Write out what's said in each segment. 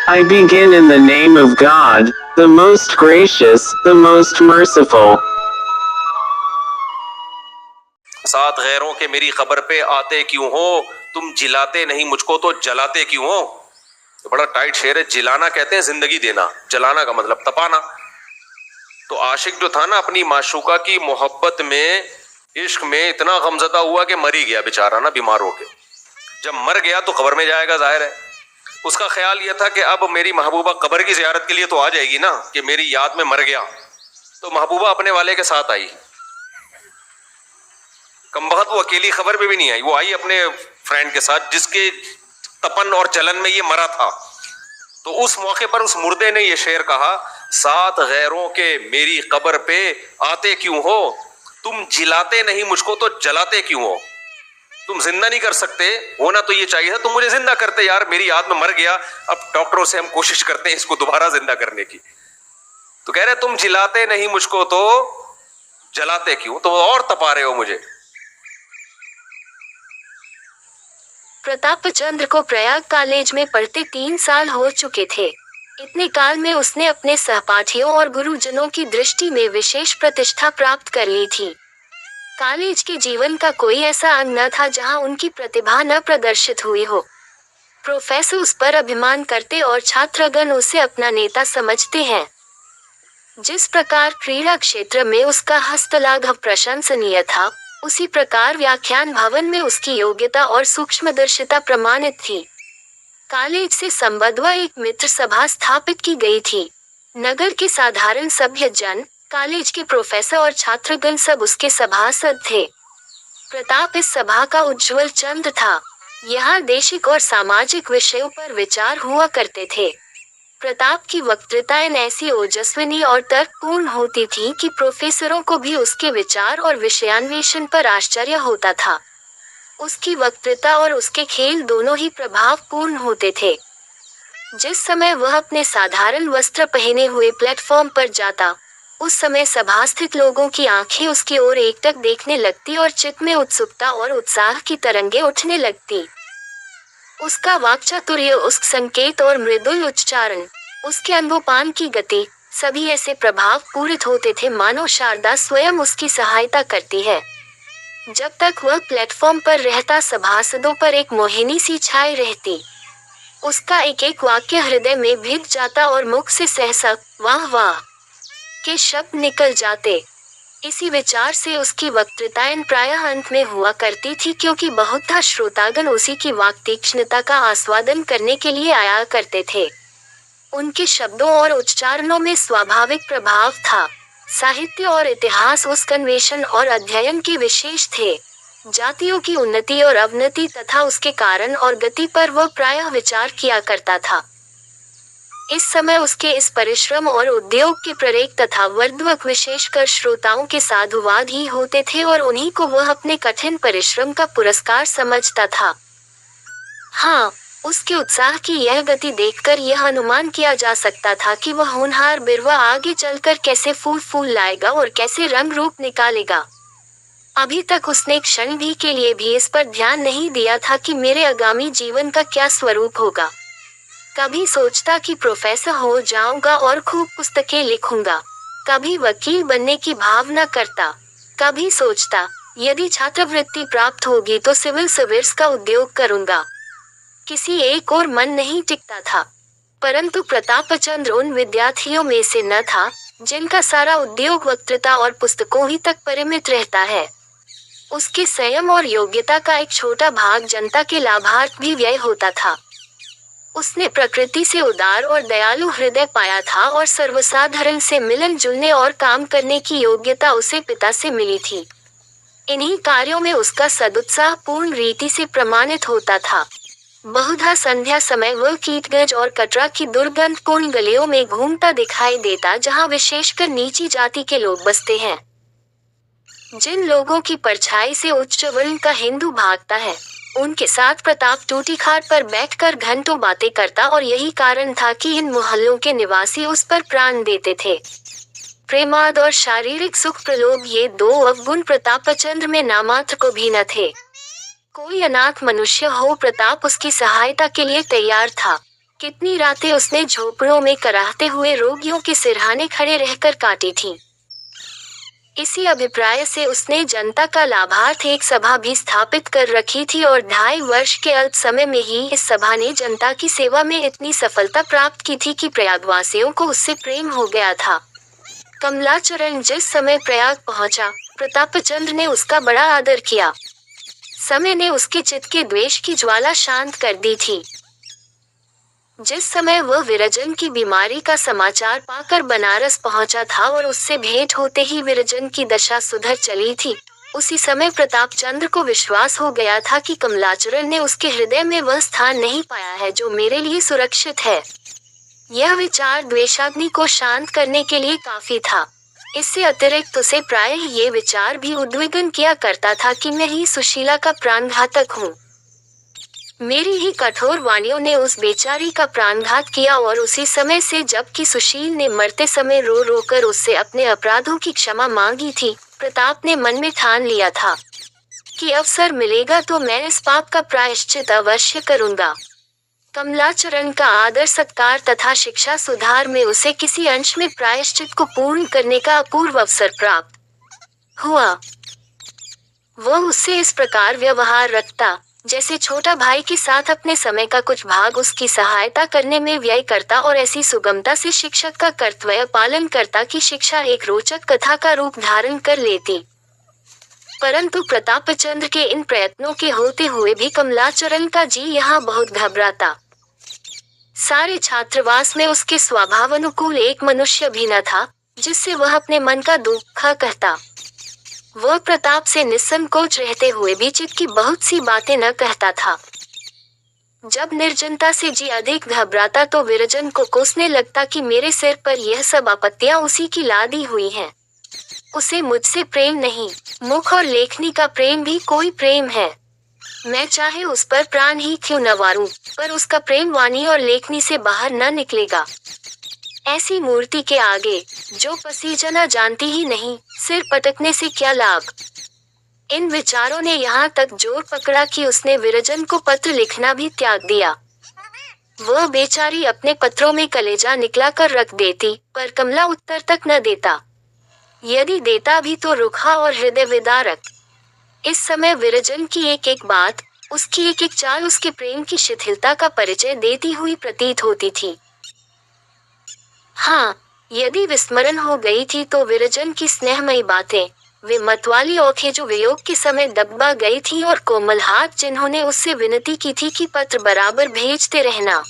I begin in the name of God, the most gracious, the most merciful. साथ गैरों के मेरी खबर पे आते क्यों हो, तुम जिलाते नहीं मुझको तो जलाते क्यों हो। तो बड़ा टाइट शेर है। जिलाना कहते हैं जिंदगी देना, जलाना का मतलब तपाना। तो आशिक जो था ना, अपनी माशूका की मोहब्बत में, इश्क में इतना गमजदा हुआ कि मर ही गया बेचारा ना, बीमार होके। जब मर गया तो कब्र में जाएगा, जाहिर है। उसका ख्याल यह था कि अब मेरी महबूबा कब्र की जियारत के लिए तो आ जाएगी ना, कि मेरी याद में मर गया। तो महबूबा अपने वाले के साथ आई। कमबख्त वो अकेली खबर पे भी नहीं आई, वो आई अपने फ्रेंड के साथ जिसके तपन और जलन में ये मरा था। तो उस मौके पर उस मुर्दे ने ये शेर कहा, साथ गैरों के मेरी कब्र पे आते क्यों हो, तुम जिलाते नहीं मुझको तो जलाते क्यों हो। तुम जिंदा नहीं कर सकते, होना तो ये चाहिए था तुम मुझे जिंदा करते यार, मेरी याद में मर गया। अब डॉक्टरों से हम कोशिश करते हैं इसको दोबारा जिंदा करने की। तो कह रहे तुम जिलाते नहीं मुझको तो जलाते क्यों, तो और तपा रहे हो मुझे। प्रतापचंद्र को प्रयाग कॉलेज में पढ़ते 3 साल हो चुके थे। इतने काल में उसने अपने सहपाठियों और गुरुजनों की दृष्टि में विशेष प्रतिष्ठा प्राप्त कर ली थी। कॉलेज के जीवन का कोई ऐसा अंग न था जहां उनकी प्रतिभा न प्रदर्शित हुई हो। प्रोफेसर उस पर अभिमान करते और छात्रगण उसे अपना नेता समझते हैं। जिस प्रकार क्रीड़ा क्षेत्र में उसका हस्तलाघव प्रशंसनीय था, उसी प्रकार व्याख्यान भवन में उसकी योग्यता और सूक्ष्मदर्शिता प्रमाणित थी। कॉलेज से संबद्ध एक मित्र सभा स्थापित की गई थी। नगर के साधारण सभ्य जन, कॉलेज के प्रोफेसर और छात्रगण सब उसके सभासद थे। प्रताप इस सभा का उज्ज्वल चंद्र था। यहाँ देशिक और सामाजिक विषयों पर विचार हुआ करते थे। प्रताप की वक्तृताएं ऐसी ओजस्विनी और तर्कपूर्ण होती थीं कि प्रोफेसरों को भी उसके विचार और विषयान्वेषण पर आश्चर्य होता था। उसकी वक्तृता और उसके खेल दोनों ही प्रभावपूर्ण होते थे। जिस समय वह अपने साधारण वस्त्र पहने हुए प्लेटफॉर्म पर जाता, उस समय सभास्थित लोगों की आंखें उसकी ओर एकटक देखने लगती और चित्त में उत्सुकता और उत्साह की तरंगें उठने लगती। उसका वाक्चातुर्य, उसका संकेत और मृदुल उच्चारण, उसके अंगोपान की गति, सभी ऐसे प्रभाव पूरित होते थे मानो शारदा स्वयं उसकी सहायता करती है। जब तक वह प्लेटफॉर्म पर रहता, सभासदों पर एक मोहिनी सी छाई रहती। उसका एक एक वाक्य हृदय में भिद जाता और मुख से सहसा वाह वाह के शब्द निकल जाते। इसी विचार से उसकी वक्तृताएं प्रायः अंत में हुआ करती थी, क्योंकि बहुधा श्रोतागण उसी की वाक्तीक्ष्णता का आस्वादन करने के लिए आया करते थे। उनके शब्दों और उच्चारणों में स्वाभाविक प्रभाव था। साहित्य और इतिहास उसका अन्वेषण और अध्ययन के विशेष थे। जातियों की उन्नति और अवनति तथा उसके कारण और गति पर वह प्रायः विचार किया करता था। इस समय उसके इस परिश्रम और उद्योग के प्रेरक तथा वर्धवक विशेषकर श्रोताओं के साधुवाद ही होते थे और उन्हीं को वह अपने कठिन परिश्रम का पुरस्कार समझता था। हाँ, उसके उत्साह की यह गति देखकर यह अनुमान किया जा सकता था कि वह होनहार बिरवा आगे चलकर कैसे फूल फूल लाएगा और कैसे रंग रूप निकालेगा। अभी तक उसने क्षण भी के लिए भी इस पर ध्यान नहीं दिया था कि मेरे आगामी जीवन का क्या स्वरूप होगा। कभी सोचता कि प्रोफेसर हो जाऊंगा और खूब पुस्तकें लिखूंगा, कभी वकील बनने की भावना करता, कभी सोचता यदि छात्रवृत्ति प्राप्त होगी तो सिविल सर्विस का उद्योग करूंगा। किसी एक और मन नहीं टिकता था। परंतु प्रतापचंद्र उन विद्यार्थियों में से न था जिनका सारा उद्योग वक्तृता और पुस्तकों ही तक परिमित रहता है। उसके संयम और योग्यता का एक छोटा भाग जनता के लाभार्थ भी व्यय होता था। उसने प्रकृति से उदार और दयालु हृदय पाया था और सर्वसाधारण से मिलन जुलने और काम करने की योग्यता उसे पिता से मिली थी। इन्हीं कार्यों में उसका सदुत्साह पूर्ण रीति से प्रमाणित होता था। बहुधा संध्या समय वह कीटगंज और कटरा की दुर्गंधपूर्ण गलियों में घूमता दिखाई देता, जहां विशेषकर नीची जाति के लोग बसते हैं। जिन लोगों की परछाई से उच्च वर्ण का हिंदू भागता है, उनके साथ प्रताप टूटी खाट पर बैठकर घंटों बातें करता और यही कारण था कि इन मोहल्लों के निवासी उस पर प्राण देते थे। प्रेमाद और शारीरिक सुख प्रलोभ, ये दो अवगुण प्रतापचंद्र में नामात्र को भी न थे। कोई अनाथ मनुष्य हो, प्रताप उसकी सहायता के लिए तैयार था। कितनी रातें उसने झोपड़ों में कराहते हुए रोगियों के सिरहाने खड़े रहकर काटी थीं। इसी अभिप्राय से उसने जनता का लाभार्थ एक सभा भी स्थापित कर रखी थी और 2.5 वर्ष के अल्प समय में ही इस सभा ने जनता की सेवा में इतनी सफलता प्राप्त की थी कि प्रयागवासियों को उससे प्रेम हो गया था। कमलाचरण जिस समय प्रयाग पहुंचा, प्रतापचंद्र ने उसका बड़ा आदर किया। समय ने उसके चित्त के द्वेष की ज्वाला शांत कर दी थी। जिस समय वह विरजन की बीमारी का समाचार पाकर बनारस पहुंचा था और उससे भेंट होते ही विरजन की दशा सुधर चली थी, उसी समय प्रतापचंद्र को विश्वास हो गया था कि कमलाचरण ने उसके हृदय में वह स्थान नहीं पाया है जो मेरे लिए सुरक्षित है। यह विचार द्वेषाग्नि को शांत करने के लिए काफी था। इससे अतिरिक्त उसे प्रायः ये विचार भी उद्विग्न किया करता था कि मैं ही सुशीला का प्राणघातक हूँ। मेरी ही कठोर वाणियों ने उस बेचारी का प्राणघात किया और उसी समय से जबकि सुशील ने मरते समय रो रो कर उससे अपने अपराधों की क्षमा मांगी थी, प्रताप ने मन में ठान लिया था कि अवसर मिलेगा तो मैं इस पाप का प्रायश्चित अवश्य करूंगा। कमलाचरण का आदर सत्कार तथा शिक्षा सुधार में उसे किसी अंश में प्रायश्चित को पूर्ण करने का अपूर्व अवसर प्राप्त हुआ। वह उससे इस प्रकार व्यवहार रखता जैसे छोटा भाई के साथ अपने समय का कुछ भाग उसकी सहायता करने में व्यय करता और ऐसी सुगमता से शिक्षक का कर्तव्य पालन करता कि शिक्षा एक रोचक कथा का रूप धारण कर लेती। परंतु प्रतापचंद्र के इन प्रयत्नों के होते हुए भी कमलाचरण का जी यहाँ बहुत घबराता। सारे छात्रावास में उसके स्वभावानुकूल एक मनुष्य भी न था जिससे वह अपने मन का दुख कहता। वह प्रताप से निसंकोच रहते हुए भी चित्त की बहुत सी बातें न कहता था। जब निर्जनता से जी अधिक घबराता तो विरजन को कोसने लगता कि मेरे सिर पर यह सब आपत्तियां उसी की लादी हुई हैं। उसे मुझसे प्रेम नहीं, मुख और लेखनी का प्रेम भी कोई प्रेम है। मैं चाहे उस पर प्राण ही क्यों न वारूं, पर उसका प्रेम वाणी और लेखनी से बाहर न निकलेगा। ऐसी मूर्ति के आगे जो पसीजना जानती ही नहीं, सिर पटकने से क्या लाभ। इन विचारों ने यहाँ तक जोर पकड़ा कि उसने विरजन को पत्र लिखना भी त्याग दिया। वह बेचारी अपने पत्रों में कलेजा निकला कर रख देती, पर कमला उत्तर तक न देता। यदि देता भी तो रुखा और हृदय विदारक। इस समय विरजन की एक एक बात, उसकी एक एक चाल उसके प्रेम की शिथिलता का परिचय देती हुई प्रतीत होती थी। हाँ, यदि विस्मरण हो गई थी तो विरजन की स्नेहमयी बातें, वे मतवाली आंखें जो वियोग के समय दबा गई थी और कोमल हाथ जिन्होंने उससे विनती की थी कि पत्र बराबर भेजते रहना।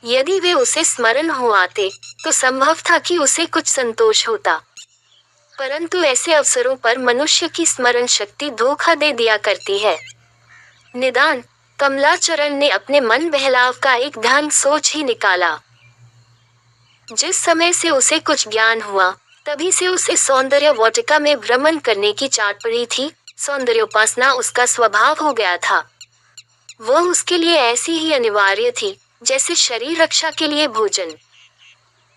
यदि वे उसे स्मरण हो आते तो संभव था कि उसे कुछ संतोष होता, परंतु ऐसे अवसरों पर मनुष्य की स्मरण शक्ति धोखा दे दिया करती है। निदान कमलाचरण ने अपने मन बहलाव का एक ढंग सोच ही निकाला। जिस समय से उसे कुछ ज्ञान हुआ, तभी से उसे सौंदर्य वाटिका में भ्रमण करने की चाट पड़ी थी। सौंदर्योपासना उसका स्वभाव हो गया था। वह उसके लिए ऐसी ही अनिवार्य थी जैसे शरीर रक्षा के लिए भोजन।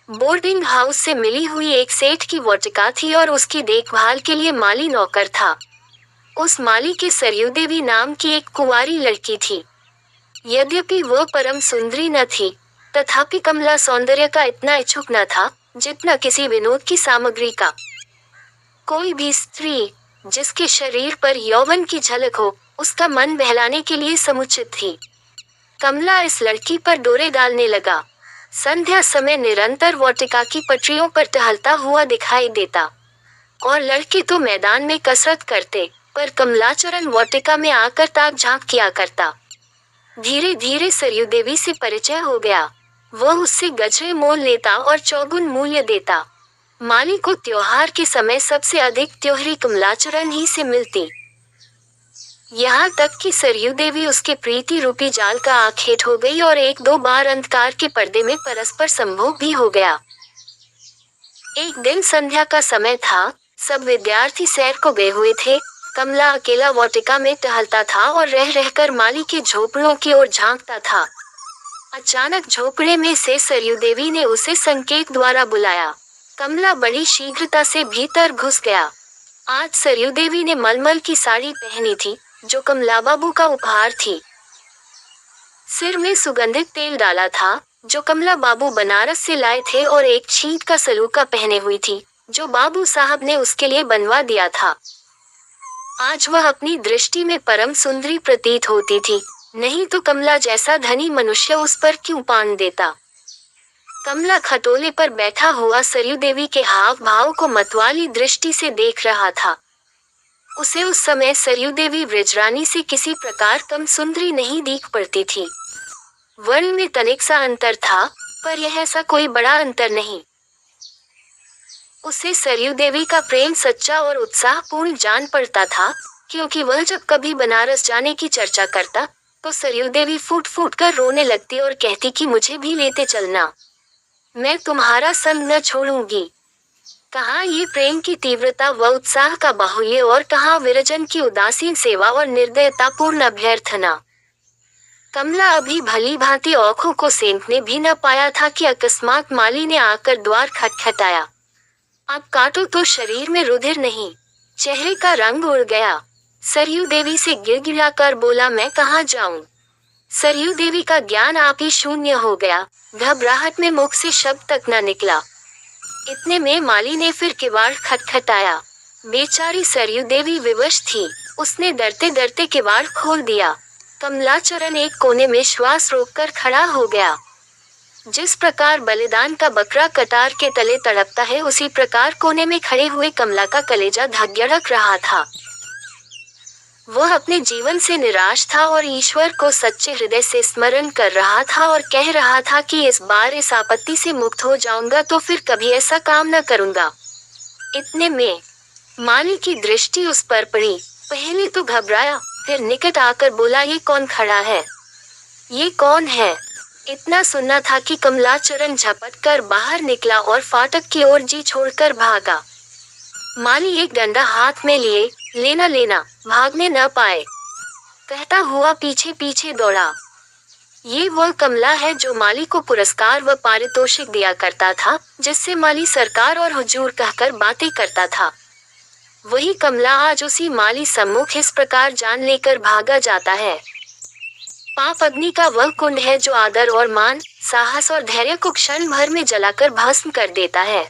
बोर्डिंग हाउस से मिली हुई एक सेठ की वाटिका थी और उसकी देखभाल के लिए माली नौकर था। उस माली के सरयू देवी नाम की एक कुंवारी लड़की थी। यद्यपि वह परम सुंदरी न थी, तथापि कमला सौंदर्य का इतना इच्छुक न था जितना किसी विनोद की सामग्री का। कोई भी स्त्री जिसके शरीर पर यौवन की झलक हो, उसका मन बहलाने के लिए समुचित थी। कमला इस लड़की पर डोरे डालने लगा। संध्या समय निरंतर वाटिका की पटरियों पर टहलता हुआ दिखाई देता और लड़के तो मैदान में कसरत करते, पर कमलाचरण वाटिका में आकर ताक झांक किया करता। धीरे धीरे सरयू देवी से परिचय हो गया। वह उससे गजरे मोल लेता और चौगुन मूल्य देता। माली को त्योहार के समय सबसे अधिक त्योहरी कमलाचरण ही से मिलती। यहाँ तक कि सरयू देवी उसके प्रीति रूपी जाल का आखेट हो गई और एक दो बार अंधकार के पर्दे में परस्पर संभोग भी हो गया। एक दिन संध्या का समय था, सब विद्यार्थी सैर को गए हुए थे। कमला अकेला वाटिका में टहलता था और रह रहकर माली के झोपड़ों की ओर झांकता था। अचानक झोपड़े में से सरयू देवी ने उसे संकेत द्वारा बुलाया। कमला बड़ी शीघ्रता से भीतर घुस गया। आज सरयू देवी ने मलमल की साड़ी पहनी थी जो कमला बाबू का उपहार थी। सिर में सुगंधित तेल डाला था, जो कमला बाबू बनारस से लाए थे, और एक छींट का सलूका पहने हुई थी, जो बाबू साहब ने उसके लिए बनवा दिया था। आज वह अपनी दृष्टि में परम सुंदरी प्रतीत होती थी, नहीं तो कमला जैसा धनी मनुष्य उस पर क्यों पान देता। कमला खटोले पर बैठा हुआ सरयू देवी के हाव भाव को मतवाली दृष्टि से देख रहा था। उसे उस समय सरयू देवी ब्रजरानी से किसी प्रकार कम सुंदरी नहीं दिख पड़ती थी। वर्ण में तनिक सा अंतर था, पर यह ऐसा कोई बड़ा अंतर नहीं। उसे सरयू देवी का प्रेम सच्चा और उत्साहपूर्ण जान पड़ता था, क्योंकि वह जब कभी बनारस जाने की चर्चा करता तो सरयू देवी फूट फूट कर रोने लगती और कहती कि मुझे भी लेते चलना, मैं तुम्हारा संग न छोड़ूंगी। कहाँ ये प्रेम की तीव्रता व उत्साह का बाहुल्य, और कहाँ विरजन की उदासीन सेवा और निर्दयतापूर्ण अभ्यर्थना। कमला अभी भली भांति आंखों को सेंकने भी न पाया था कि अकस्मात माली ने आकर द्वार खटखटाया। अब काटो तो शरीर में रुधिर नहीं, चेहरे का रंग उड़ गया। सरयू देवी से गिड़गिड़ा कर बोला, मैं कहाँ जाऊं। सरयू देवी का ज्ञान आप ही शून्य हो गया, घबराहट में मुख से शब्द तक न निकला। इतने में माली ने फिर किवाड़ खटखटाया। बेचारी सरयू देवी विवश थी, उसने डरते डरते किवाड़ खोल दिया। कमलाचरण एक कोने में श्वास रोककर खड़ा हो गया। जिस प्रकार बलिदान का बकरा कटार के तले तड़पता है, उसी प्रकार कोने में खड़े हुए कमला का कलेजा धड़क रहा था। वह अपने जीवन से निराश था और ईश्वर को सच्चे हृदय से स्मरण कर रहा था और कह रहा था कि इस बार इस आपत्ति से मुक्त हो जाऊंगा तो फिर कभी ऐसा काम न करूंगा। इतने में माली की दृष्टि उस पर पड़ी। पहले तो घबराया, फिर निकट आकर बोला, ये कौन खड़ा है, ये कौन है। इतना सुनना था कि कमलाचरण झपट कर बाहर निकला और फाटक की ओर जी छोड़कर भागा। माली एक डंडा हाथ में लिए, लेना लेना, भागने न पाए, कहता हुआ पीछे पीछे दौड़ा। ये वह कमला है जो माली को पुरस्कार व पारितोषिक दिया करता था, जिससे माली सरकार और हुजूर कहकर बातें करता था। वही कमला आज उसी माली सम्मुख इस प्रकार जान लेकर भागा जाता है। पाप अग्नि का वह कुंड है जो आदर और मान, साहस और धैर्य को क्षण भर में जलाकर भस्म कर देता है।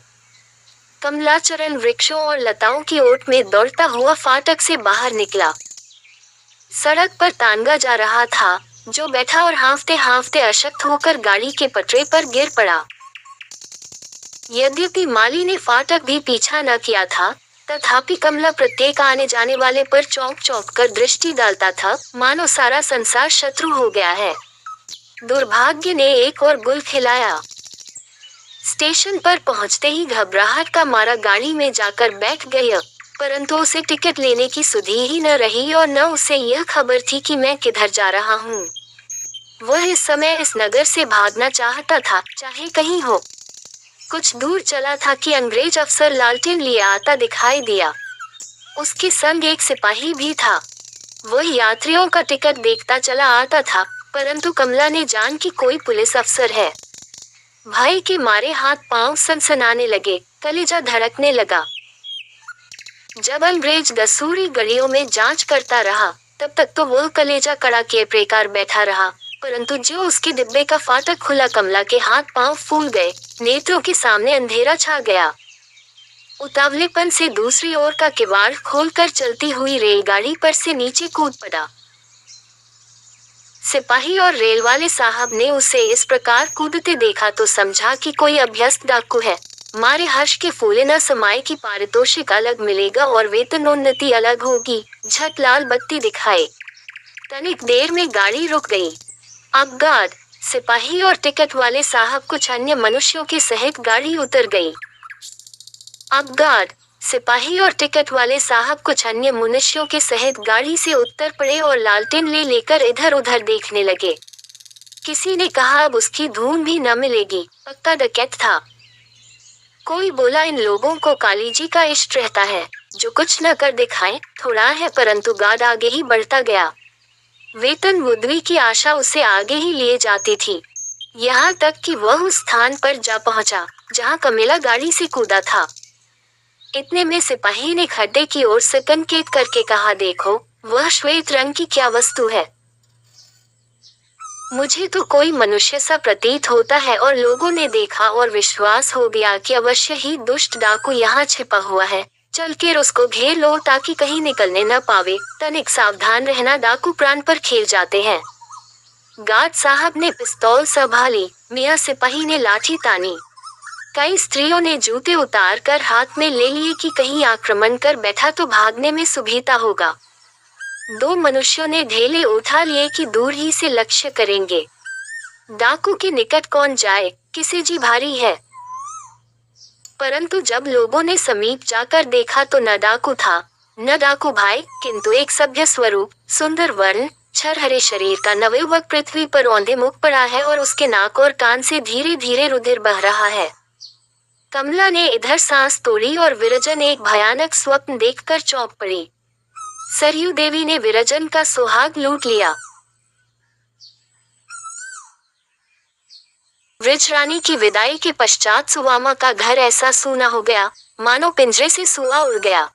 कमलाचरण वृक्षों और लताओं की ओट में दौड़ता हुआ फाटक से बाहर निकला। सड़क पर तानगा जा रहा था, जो बैठा और हांफते हांफते अशक्त होकर गाड़ी के पटरे पर गिर पड़ा। यद्यपि माली ने फाटक भी पीछा न किया था, तथापि कमला प्रत्येक आने जाने वाले पर चौंक चौंक कर दृष्टि डालता था, मानो सारा संसार शत्रु हो गया है। दुर्भाग्य ने एक और गुल खिलाया। स्टेशन पर पहुंचते ही घबराहट का मारा गाड़ी में जाकर बैठ गया, परंतु उसे टिकट लेने की सुधि ही न रही और न उसे यह खबर थी कि मैं किधर जा रहा हूँ। वह इस समय इस नगर से भागना चाहता था, चाहे कहीं हो। कुछ दूर चला था कि अंग्रेज अफसर लालटेन लिए आता दिखाई दिया। उसके संग एक सिपाही भी था। वह यात्रियों का टिकट देखता चला आता था, परंतु कमला ने जान कि कोई पुलिस अफसर है। भय के मारे हाथ पांव सनसनाने लगे, कलेजा धड़कने लगा। जब अंग्रेज दसूरी गलियों में जांच करता रहा, तब तक तो वो कलेजा कड़ा के प्रकार बैठा रहा, परंतु जो उसके डिब्बे का फाटक खुला, कमला के हाथ पांव फूल गए, नेत्रों के सामने अंधेरा छा गया। उतावलेपन से दूसरी ओर का किवाड़ खोलकर चलती हुई रेलगाड़ी पर से नीचे कूद पड़ा। सिपाही और रेल वाले साहब ने उसे इस प्रकार कूदते देखा तो समझा कि कोई अभ्यस्त डाकू है। मारे हर्ष के फूले न समाये कि पारितोषिक अलग मिलेगा और वेतनोन्नति अलग होगी। झट लाल बत्ती दिखाए। तनिक देर में गाड़ी रुक गई। अब गार्ड, सिपाही और टिकट वाले साहब कुछ अन्य मनुष्यों के सहित गाड़ी उतर गई। अब गार्ड, सिपाही और टिकट वाले साहब कुछ अन्य मनुष्यों के सहित गाड़ी से उतर पड़े और लालटेन ले लेकर इधर उधर देखने लगे। किसी ने कहा अब उसकी धूम भी न मिलेगी, पक्का डकैत था। कोई बोला इन लोगों को काली जी का इष्ट रहता है, जो कुछ न कर दिखाएं, थोड़ा है, परंतु गार्ड आगे ही बढ़ता गया। वेतन बुद्धि की आशा उसे आगे ही लिए जाती थी, यहाँ तक कि वह उस स्थान पर जा पहुंचा जहाँ कमेला गाड़ी से कूदा था। इतने में सिपाही ने खड्डे की ओर संकेत करके कहा, देखो वह श्वेत रंग की क्या वस्तु है। मुझे तो कोई मनुष्य सा प्रतीत होता है और लोगों ने देखा और विश्वास हो गया कि अवश्य ही दुष्ट डाकू यहाँ छिपा हुआ है। चल कर उसको घेर लो ताकि कहीं निकलने न पावे। तनिक सावधान रहना, डाकू प्राण पर खेल जाते हैं। गार्ड साहब ने पिस्तौल संभाली, मियाँ सिपाही ने लाठी तानी। कई स्त्रियों ने जूते उतार कर हाथ में ले लिए कि कहीं आक्रमण कर बैठा तो भागने में सुविधा होगा। दो मनुष्यों ने ढेले उठा लिए कि दूर ही से लक्ष्य करेंगे। डाकू के निकट कौन जाए, किसे जी भारी है। परंतु जब लोगों ने समीप जाकर देखा तो न डाकू था न डाकू भाई, किंतु एक सभ्य स्वरूप, सुंदर वर्ण, छरहरे शरीर का नवयुवक पृथ्वी पर औंधे मुख पड़ा है और उसके नाक और कान से धीरे धीरे रुधिर बह रहा है। कमला ने इधर सांस तोड़ी और विरजन एक भयानक स्वप्न देखकर चौंक पड़ी। सरयू देवी ने विरजन का सुहाग लूट लिया। वृक्ष रानी की विदाई के पश्चात सुवामा का घर ऐसा सूना हो गया, मानो पिंजरे से सुआ उड़ गया।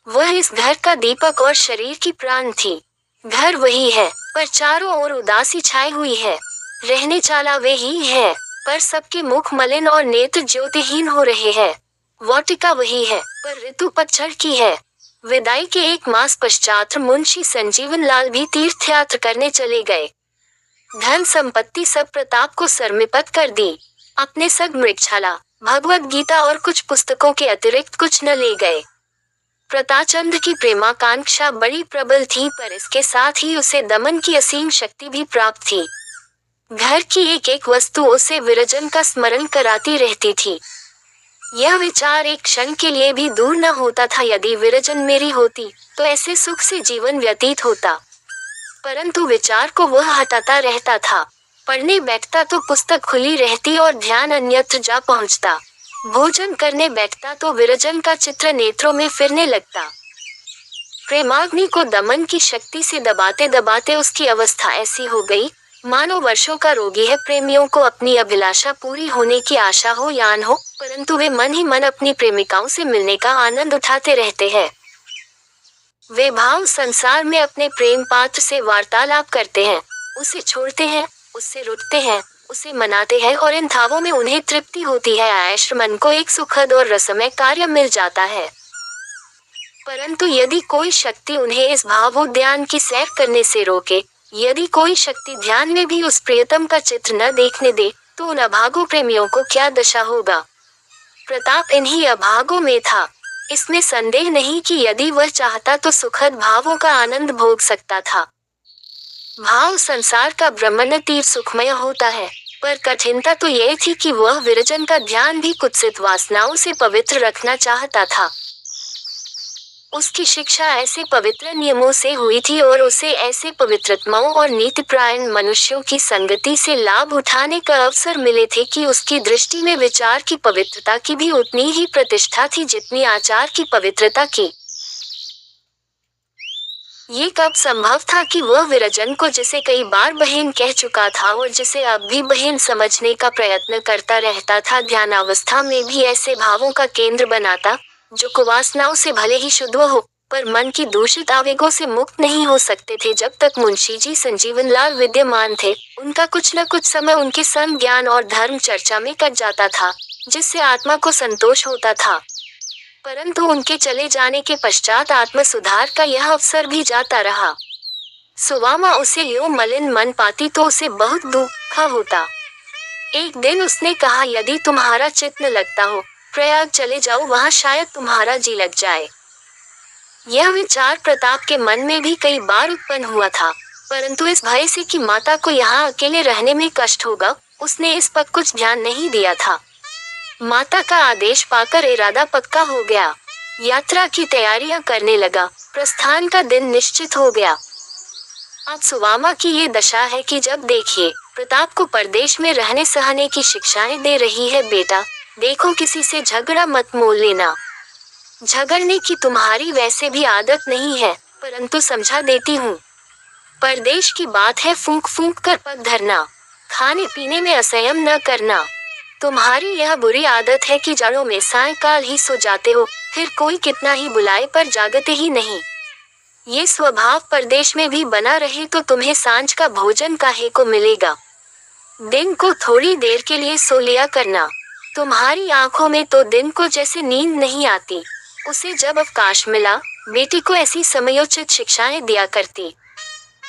वह इस घर का दीपक और शरीर की प्राण थी। घर वही है, पर चारों ओर उदासी छाई हुई है। रहने चाला वे ही है, पर सबके मुख मलिन और नेत्र ज्योतिहीन हो रहे हैं। वाटिका वही है, पर ऋतु पतझड़ की है। विदाई के 1 मास पश्चात मुंशी संजीवन लाल भी तीर्थ यात्रा करने चले गए। धन संपत्ति सब प्रताप को सरमिपत कर दी। अपने संग मृगशाला, भगवत गीता और कुछ पुस्तकों के अतिरिक्त कुछ न ले गए। प्रताचंद की प्रेमाकांक्षा बड़ी प्रबल थी, पर इसके साथ ही उसे दमन की असीम शक्ति भी प्राप्त थी। घर की एक एक वस्तु उसे विरजन का स्मरण कराती रहती थी। यह विचार एक क्षण के लिए भी दूर न होता था, यदि विरजन मेरी होती तो ऐसे सुख से जीवन व्यतीत होता। परंतु विचार को वह हटाता रहता था। पढ़ने बैठता तो पुस्तक खुली रहती और ध्यान अन्यत्र जा पहुंचता। भोजन करने बैठता तो विरजन का चित्र नेत्रों में फिरने लगता। प्रेमाग्नि को दमन की शक्ति से दबाते दबाते उसकी अवस्था ऐसी हो गई, मानो वर्षों का रोगी है। प्रेमियों को अपनी अभिलाषा पूरी होने की आशा हो या न हो, परंतु वे मन ही मन अपनी प्रेमिकाओं से मिलने का आनंद उठाते रहते हैं। वे भाव संसार में अपने प्रेम पात्र से वार्तालाप करते हैं, उसे छोड़ते हैं, उससे रुठते हैं, उसे मनाते हैं और इन भावों में उन्हें तृप्ति होती है। आयश मन को एक सुखद और रसमय कार्य मिल जाता है। परंतु यदि कोई शक्ति उन्हें इस भावोद्यान की सैर करने से रोके, यदि कोई शक्ति ध्यान में भी उस प्रियतम का चित्र न देखने दे, तो उन अभागों प्रेमियों को क्या दशा होगा। प्रताप इन्हीं अभागों में था। इसमें संदेह नहीं कि यदि वह चाहता तो सुखद भावों का आनंद भोग सकता था। भाव संसार का ब्रह्मन तीर सुखमय होता है, पर कठिनता तो यह थी कि वह विरजन का ध्यान भी कुत्सित वासनाओं से पवित्र रखना चाहता था। उसकी शिक्षा ऐसे पवित्र नियमों से हुई थी और उसे ऐसे पवित्रत्माओं और नीतिपरायण मनुष्यों की संगति से लाभ उठाने का अवसर मिले थे कि उसकी दृष्टि में विचार की पवित्रता की भी उतनी ही प्रतिष्ठा थी जितनी आचार की पवित्रता की। ये कब संभव था कि वह विरजन को, जिसे कई बार बहन कह चुका था और जिसे अब भी बहन समझने का प्रयत्न करता रहता था, ध्यानावस्था में भी ऐसे भावों का केंद्र बनाता जो कुवासनाओं से भले ही शुद्ध हो, पर मन की दूषित आवेगों से मुक्त नहीं हो सकते थे। जब तक मुंशी जी संजीवन लाल विद्यमान थे, उनका कुछ न कुछ समय उनके संग ज्ञान और धर्म चर्चा में कट जाता था, जिससे आत्मा को संतोष होता था। परंतु उनके चले जाने के पश्चात आत्म सुधार का यह अवसर भी जाता रहा। सुवामा उसे यूं मलिन मन पाती तो उसे बहुत दुख होता। एक दिन उसने कहा, यदि तुम्हारा चित्त न लगता हो, प्रयाग चले जाओ, वहां शायद तुम्हारा जी लग जाए। यह विचार प्रताप के मन में भी कई बार उत्पन्न हुआ था, परंतु इस भय से कि माता को यहाँ अकेले रहने में कष्ट होगा, उसने इस पर कुछ ध्यान नहीं दिया था। माता का आदेश पाकर इरादा पक्का हो गया। यात्रा की तैयारियां करने लगा। प्रस्थान का दिन निश्चित हो गया। अब सुवामा की ये दशा है कि जब देखिए प्रताप को परदेश में रहने सहने की शिक्षाएं दे रही है। बेटा देखो, किसी से झगड़ा मत मोल लेना। झगड़ने की तुम्हारी वैसे भी आदत नहीं है, परंतु समझा देती हूँ। परदेश की बात है, फूंक फूंक कर पग धरना, खाने पीने में असंयम न करना। तुम्हारी यह बुरी आदत है कि जड़ों में सायंकाल ही सो जाते हो, फिर कोई कितना ही बुलाए पर जागते ही नहीं। ये स्वभाव परदेश में भी बना रहे तो तुम्हें सांझ का भोजन काहे को मिलेगा। दिन को थोड़ी देर के लिए सो लिया करना। तुम्हारी आंखों में तो दिन को जैसे नींद नहीं आती। उसे जब अवकाश मिला बेटी को ऐसी समयोचित शिक्षाएं दिया करती।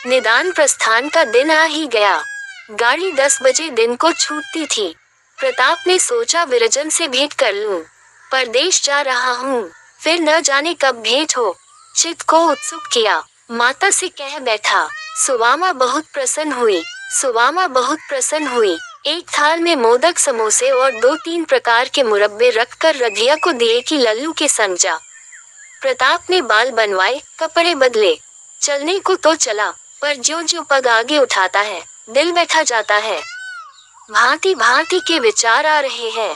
निदान प्रस्थान का दिन आ ही गया। गाड़ी 10 बजे दिन को छूटती थी। प्रताप ने सोचा विरजन से भेंट कर लूं। परदेश जा रहा हूँ, फिर न जाने कब भेंट हो। चित्त को उत्सुक किया। माता से कह बैठा। सुवामा बहुत प्रसन्न हुई। एक थाल में मोदक, समोसे और 2-3 प्रकार के मुरब्बे रखकर रधिया को दिए कि लल्लू के संग जा। प्रताप ने बाल बनवाए, कपड़े बदले। चलने को तो चला, पर ज्यों-ज्यों पग आगे उठाता है दिल बैठा जाता है। भांति भांति के विचार आ रहे हैं।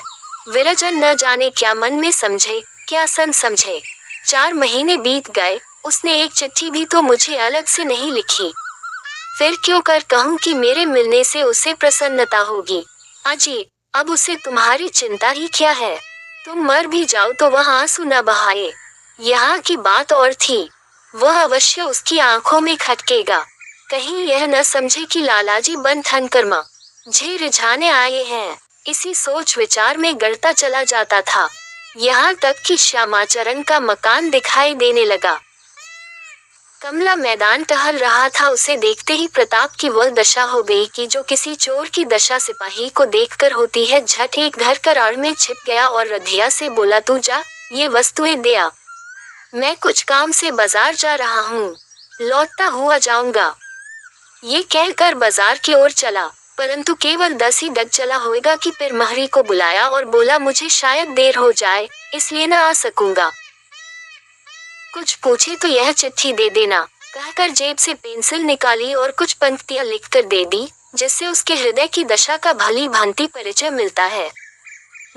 विरजन न जाने क्या मन में समझे, क्या सन समझे। 4 महीने बीत गए, उसने एक चिट्ठी भी तो मुझे अलग से नहीं लिखी। फिर क्यों कर कहूँ कि मेरे मिलने से उसे प्रसन्नता होगी। अजी, अब उसे तुम्हारी चिंता ही क्या है। तुम मर भी जाओ तो वह आंसू न बहाए। यहाँ की बात और थी। वह अवश्य उसकी आंखों में खटकेगा। कहीं यह न समझे कि लालाजी बंधन कर्मा झे रिझाने आए हैं। इसी सोच विचार में गढ़ता चला जाता था, यहाँ तक कि श्यामाचरण का मकान दिखाई देने लगा। कमला मैदान टहल रहा था। उसे देखते ही प्रताप की वह दशा हो गई कि जो किसी चोर की दशा सिपाही को देखकर होती है। झट एक घर कर आड़ में छिप गया और रधिया से बोला, तू जा, ये वस्तुएं दे आ। मैं कुछ काम से बाजार जा रहा हूँ, लौटता हुआ जाऊंगा। ये कहकर बाजार की ओर चला, परंतु केवल 10 ही डग चला होगा कि फिर महरी को बुलाया और बोला, मुझे शायद देर हो जाए, इसलिए न आ सकूंगा। कुछ पूछे तो यह चिट्ठी दे देना, कहकर जेब से पेंसिल निकाली और कुछ पंक्तियां लिखकर दे दी, जिससे उसके हृदय की दशा का भली भांति परिचय मिलता है।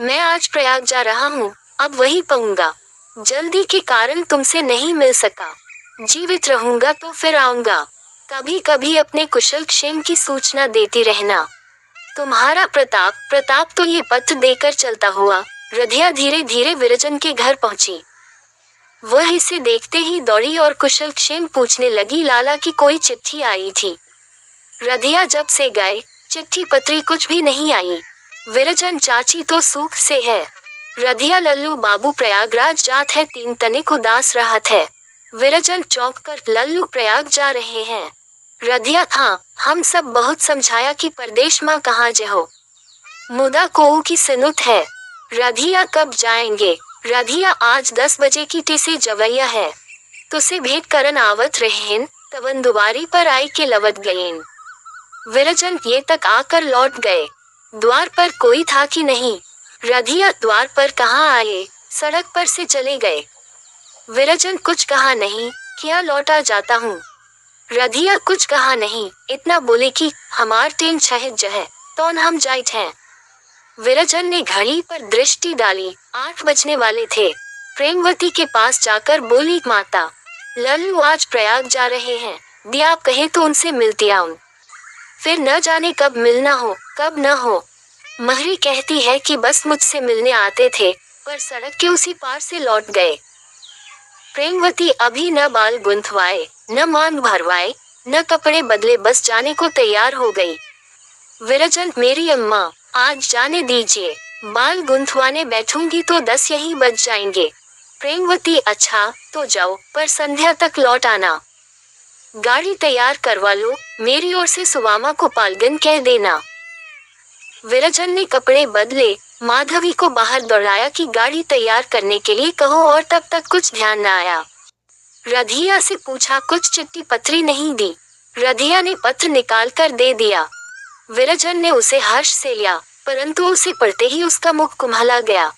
मैं आज प्रयाग जा रहा हूँ, अब वही पाऊंगा। जल्दी के कारण तुमसे नहीं मिल सका। जीवित रहूंगा तो फिर आऊंगा। कभी कभी अपने कुशल क्षेम की सूचना देती रहना। तुम्हारा प्रताप। प्रताप तो ये पत्र देकर चलता हुआ रधिया धीरे धीरे विरजन के घर पहुंची। वह इसे देखते ही दौड़ी और कुशल क्षेम पूछने लगी। लाला की कोई चिट्ठी आई थी। रधिया जब से गए चिट्ठी पत्री कुछ भी नहीं आई। विरजन चाची तो सुख से है। रधिया, लल्लू बाबू प्रयागराज जात है, 3 तनिक उदास रहत है। विरजन चौंक कर, लल्लू प्रयाग जा रहे हैं। रधिया, हाँ, हम सब बहुत समझाया कि परदेश माँ कहाँ जे हो, मुदा कोऊ की सिनुत है। रधिया, कब जाएंगे। रधिया, आज 10 बजे की टेसे जवैया है, तुसे भेंट करन आवत रहेन, तवन दुआरी पर आई के लवत गयेन। विरजन ये तक आकर लौट गए। द्वार पर कोई था कि नहीं। रधिया, द्वार पर कहाँ आए, सड़क पर से चले गए। विरजन, कुछ कहा नहीं, क्या लौटा जाता हूँ। रधिया, कुछ कहा नहीं, इतना बोले कि हमार ट्रेन छह जहे तो हम जाइत हैं। विरजन ने घड़ी पर दृष्टि डाली, 8 बजने वाले थे। प्रेमवती के पास जाकर बोली, माता, लल्लू आज प्रयाग जा रहे हैं, दी आप कहे तो उनसे मिलती आऊं। फिर न जाने कब मिलना हो कब न हो। महरी कहती है कि बस मुझसे मिलने आते थे, पर सड़क के उसी पार से लौट गए। प्रेमवती अभी न बाल गुंथवाए, न मांग भरवाए, न कपड़े बदले, बस जाने को तैयार हो गई। विरजन, मेरी अम्मा, आज जाने दीजिए, बाल गुंथवाने बैठूंगी तो 10 यही बज जाएंगे। प्रेमवती, अच्छा तो जाओ, पर संध्या तक लौट आना। गाड़ी तैयार करवा लो, मेरी ओर से सुवामा को पालगन कह देना। विरजन ने कपड़े बदले, माधवी को बाहर दौड़ाया कि गाड़ी तैयार करने के लिए कहो, और तब तक कुछ ध्यान न आया। रधिया से पूछा, कुछ चिट्ठी पत्री नहीं दी। रधिया ने पत्र निकाल कर दे दिया। विरजन ने उसे हर्ष से लिया, परंतु उसे पढ़ते ही उसका मुख कुम्हला गया।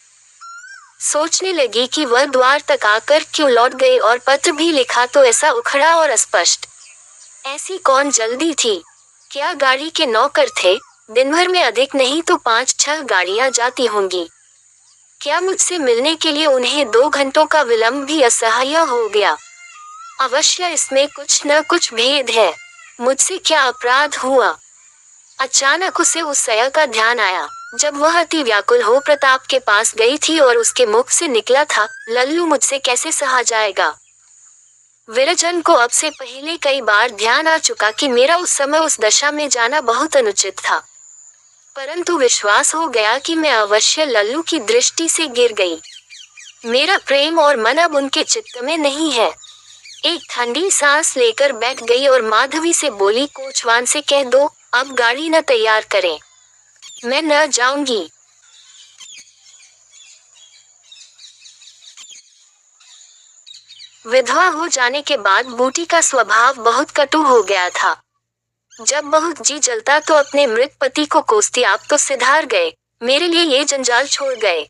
सोचने लगी कि वह द्वार तक आकर क्यों लौट गए, और पत्र भी लिखा तो ऐसा उखड़ा और अस्पष्ट। ऐसी कौन जल्दी थी। क्या गाड़ी के नौकर थे। दिन भर में अधिक नहीं तो 5-6 गाड़ियां जाती होंगी। क्या मुझसे मिलने के लिए उन्हें 2 घंटों का विलंब भी असह्य हो गया। अवश्य इसमें कुछ न कुछ भेद है। मुझसे क्या अपराध हुआ। अचानक उसे उस सया का ध्यान आया, जब वह अति व्याकुल हो प्रताप के पास गई थी और उसके मुख से निकला था, लल्लू मुझसे कैसे सहा जाएगा। विरजन को अब से पहले कई बार ध्यान आ चुका कि मेरा उस समय उस दशा में जाना बहुत अनुचित था, परंतु विश्वास हो गया कि मैं अवश्य लल्लू की दृष्टि से गिर गई। मेरा प्रेम और मन अब उनके चित्त में नहीं है। एक ठंडी सांस लेकर बैठ गई और माधवी से बोली, कोचवान से कह दो अब गाड़ी न तैयार करें, मैं न जाऊंगी। विधवा हो जाने के बाद बूटी का स्वभाव बहुत कटु हो गया था। जब बहुत जी जलता तो अपने मृत पति को कोसती, आप तो सिधार गए, मेरे लिए ये जंजाल छोड़ गए।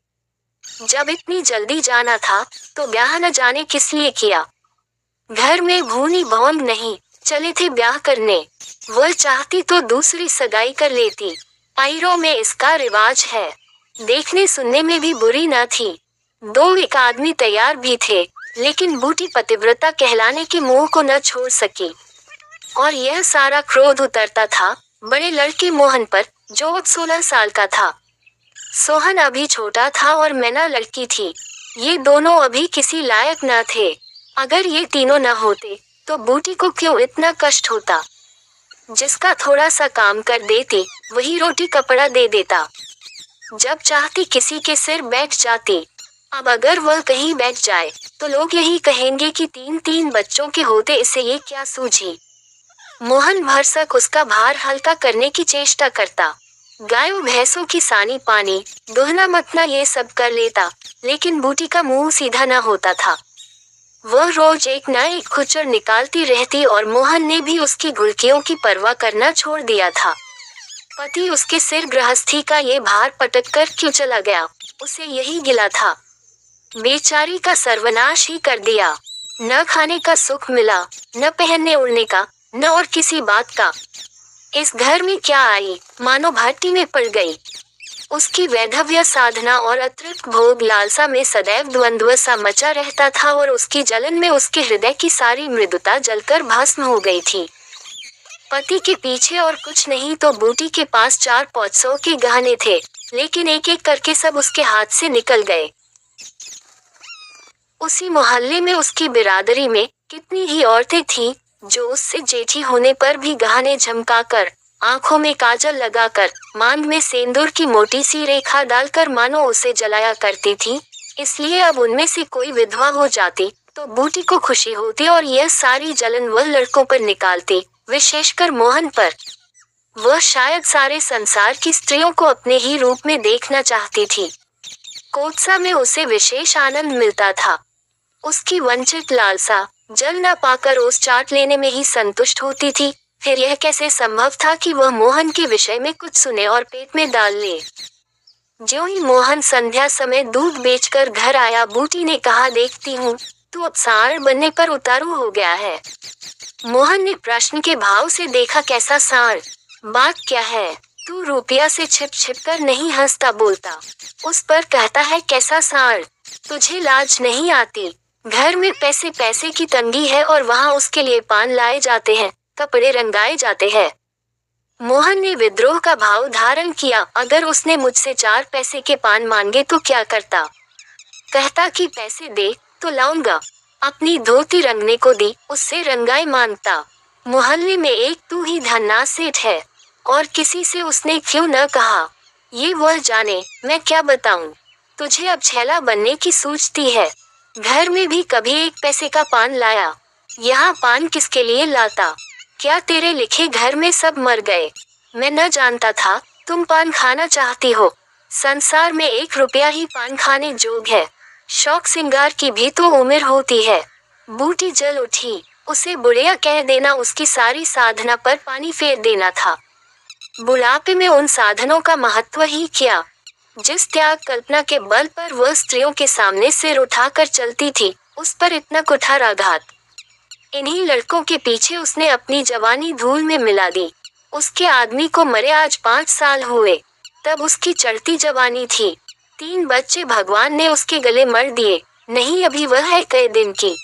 जब इतनी जल्दी जाना था तो ब्याह न जाने किस लिए किया। घर में भूनी भौंग नहीं, चले थे ब्याह करने। वह चाहती तो दूसरी सगाई कर लेती, पायरों में इसका रिवाज है। देखने सुनने में भी बुरी न थी। दो एक आदमी तैयार भी थे, लेकिन बूटी पतिव्रता कहलाने के मोह को न छोड़ सकी। और यह सारा क्रोध उतरता था बड़े लड़के मोहन पर, जो अब 16 साल का था। सोहन अभी छोटा था और मैना लड़की थी। ये दोनों अभी किसी लायक न थे। अगर ये तीनों न होते तो बूटी को क्यों इतना कष्ट होता। जिसका थोड़ा सा काम कर देती वही रोटी कपड़ा दे देता, जब चाहती किसी के सिर बैठ जाती। अब अगर वह कहीं बैठ जाए तो लोग यही कहेंगे कि 3-3 बच्चों के होते इसे ये क्या सूझी। मोहन भरसक उसका भार हल्का करने की चेष्टा करता। गायों भैंसों की सानी पानी दुहना मतना ये सब कर लेता, लेकिन बूटी का मुंह सीधा न होता था। वह रोज एक न एक खुचर निकालती रहती और मोहन ने भी उसकी घुड़कियों की परवाह करना छोड़ दिया था। पति उसके सिर गृहस्थी का ये भार पटक कर क्यों चला गया, उसे यही गिला था। बेचारी का सर्वनाश ही कर दिया। न खाने का सुख मिला, न पहनने उड़ने का, न और किसी बात का। इस घर में क्या आई, मानो भाटी में पड़ गई। उसकी वैधव्य साधना और अतृप्त भोग लालसा में सदैव द्वंद्व सा मचा रहता था और उसकी जलन में उसके हृदय की सारी मृदुता जलकर भस्म हो गई थी। पति के पीछे और कुछ नहीं तो बूटी के पास 400 के गहने थे, लेकिन एक एक करके सब उसके हाथ से निकल गए। उसी मोहल्ले में उसकी बिरादरी में कितनी ही औरतें थीं जो उससे जेठी होने पर भी गहने झमकाकर, आंखों में काजल लगाकर, मांग में सेंदूर की मोटी सी रेखा डालकर मानो उसे जलाया करती थी। इसलिए अब उनमें से कोई विधवा हो जाती तो बूटी को खुशी होती और यह सारी जलन वह लड़कों पर निकालती, विशेषकर मोहन पर। वह शायद सारे संसार की स्त्रियों को अपने ही रूप में देखना चाहती थी। कोत्सा में उसे विशेष आनंद मिलता था। उसकी वंचित लालसा जल न पाकर ओस चाट लेने में ही संतुष्ट होती थी। फिर यह कैसे संभव था कि वह मोहन के विषय में कुछ सुने और पेट में डाल ले। ज्यों ही मोहन संध्या समय दूध बेचकर घर आया, बूटी ने कहा, देखती हूँ तू अब सांड बनने पर उतारू हो गया है। मोहन ने प्रश्न के भाव से देखा, कैसा सांड, बात क्या है। तू रुपया से छिप छिप कर नहीं हंसता बोलता, उस पर कहता है कैसा सांड। तुझे लाज नहीं आती। घर में पैसे पैसे की तंगी है और वहाँ उसके लिए पान लाए जाते हैं, कपड़े रंगाए जाते हैं। मोहन ने विद्रोह का भाव धारण किया। अगर उसने मुझसे 4 पैसे के पान मांगे तो क्या करता। कहता कि पैसे दे तो लाऊंगा। अपनी धोती रंगने को दी, उससे रंगाई मांगता। मोहल्ले में एक तू ही धन्ना सेठ है, और किसी से उसने क्यों न कहा। ये वह जाने, मैं क्या बताऊं। तुझे अब छैला बनने की सूझती है। घर में भी कभी 1 पैसे का पान लाया। यहाँ पान किसके लिए लाता। क्या तेरे लिखे घर में सब मर गए। मैं न जानता था तुम पान खाना चाहती हो। संसार में 1 रुपया ही पान खाने जोग है। शौक सिंगार की भी तो उम्र होती है। बूटी जल उठी। उसे बुढ़िया कह देना उसकी सारी साधना पर पानी फेर देना था। बुढ़ापे में उन साधनों का महत्व ही क्या। जिस त्याग कल्पना के बल पर वह स्त्रियों के सामने सिर उठाकर चलती थी, उस पर इतना कुठार आघात। इन्हीं लड़कों के पीछे उसने अपनी जवानी धूल में मिला दी। उसके आदमी को मरे आज 5 साल हुए, तब उसकी चढ़ती जवानी थी। 3 बच्चे भगवान ने उसके गले मर दिए। नहीं, अभी वह है कई दिन की।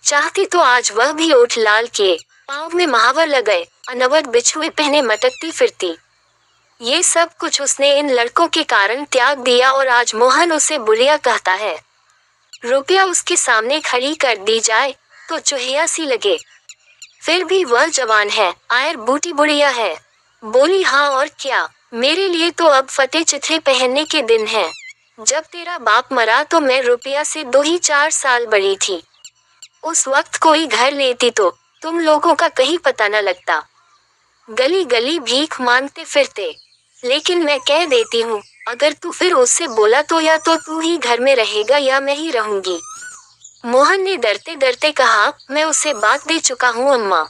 चाहती तो आज वह भी ओठ लाल किए, पाँव में महावर लगाए, अनवट बिछुए पहने मटकती फिरती। ये सब कुछ उसने इन लड़कों के कारण त्याग दिया और आज मोहन उसे बुढ़िया कहता है। रुपया उसके सामने खड़ी कर दी जाए तो चुहिया सी लगे। फिर भी वह जवान है, आयर बूटी बुढ़िया है। बोली हाँ और क्या, मेरे लिए तो अब फटे चिथड़े पहनने के दिन हैं। जब तेरा बाप मरा तो मैं रुपया से 2 ही 4 साल बड़ी थी। उस वक्त कोई घर लेती तो तुम लोगों का कहीं पता न लगता। गली गली भीख मांगते फिरते। लेकिन मैं कह देती हूँ, अगर तू फिर उससे बोला तो या तो तू ही घर में रहेगा या मैं ही रहूंगी। मोहन ने डरते डरते कहा, मैं उसे बात दे चुका हूँ अम्मा।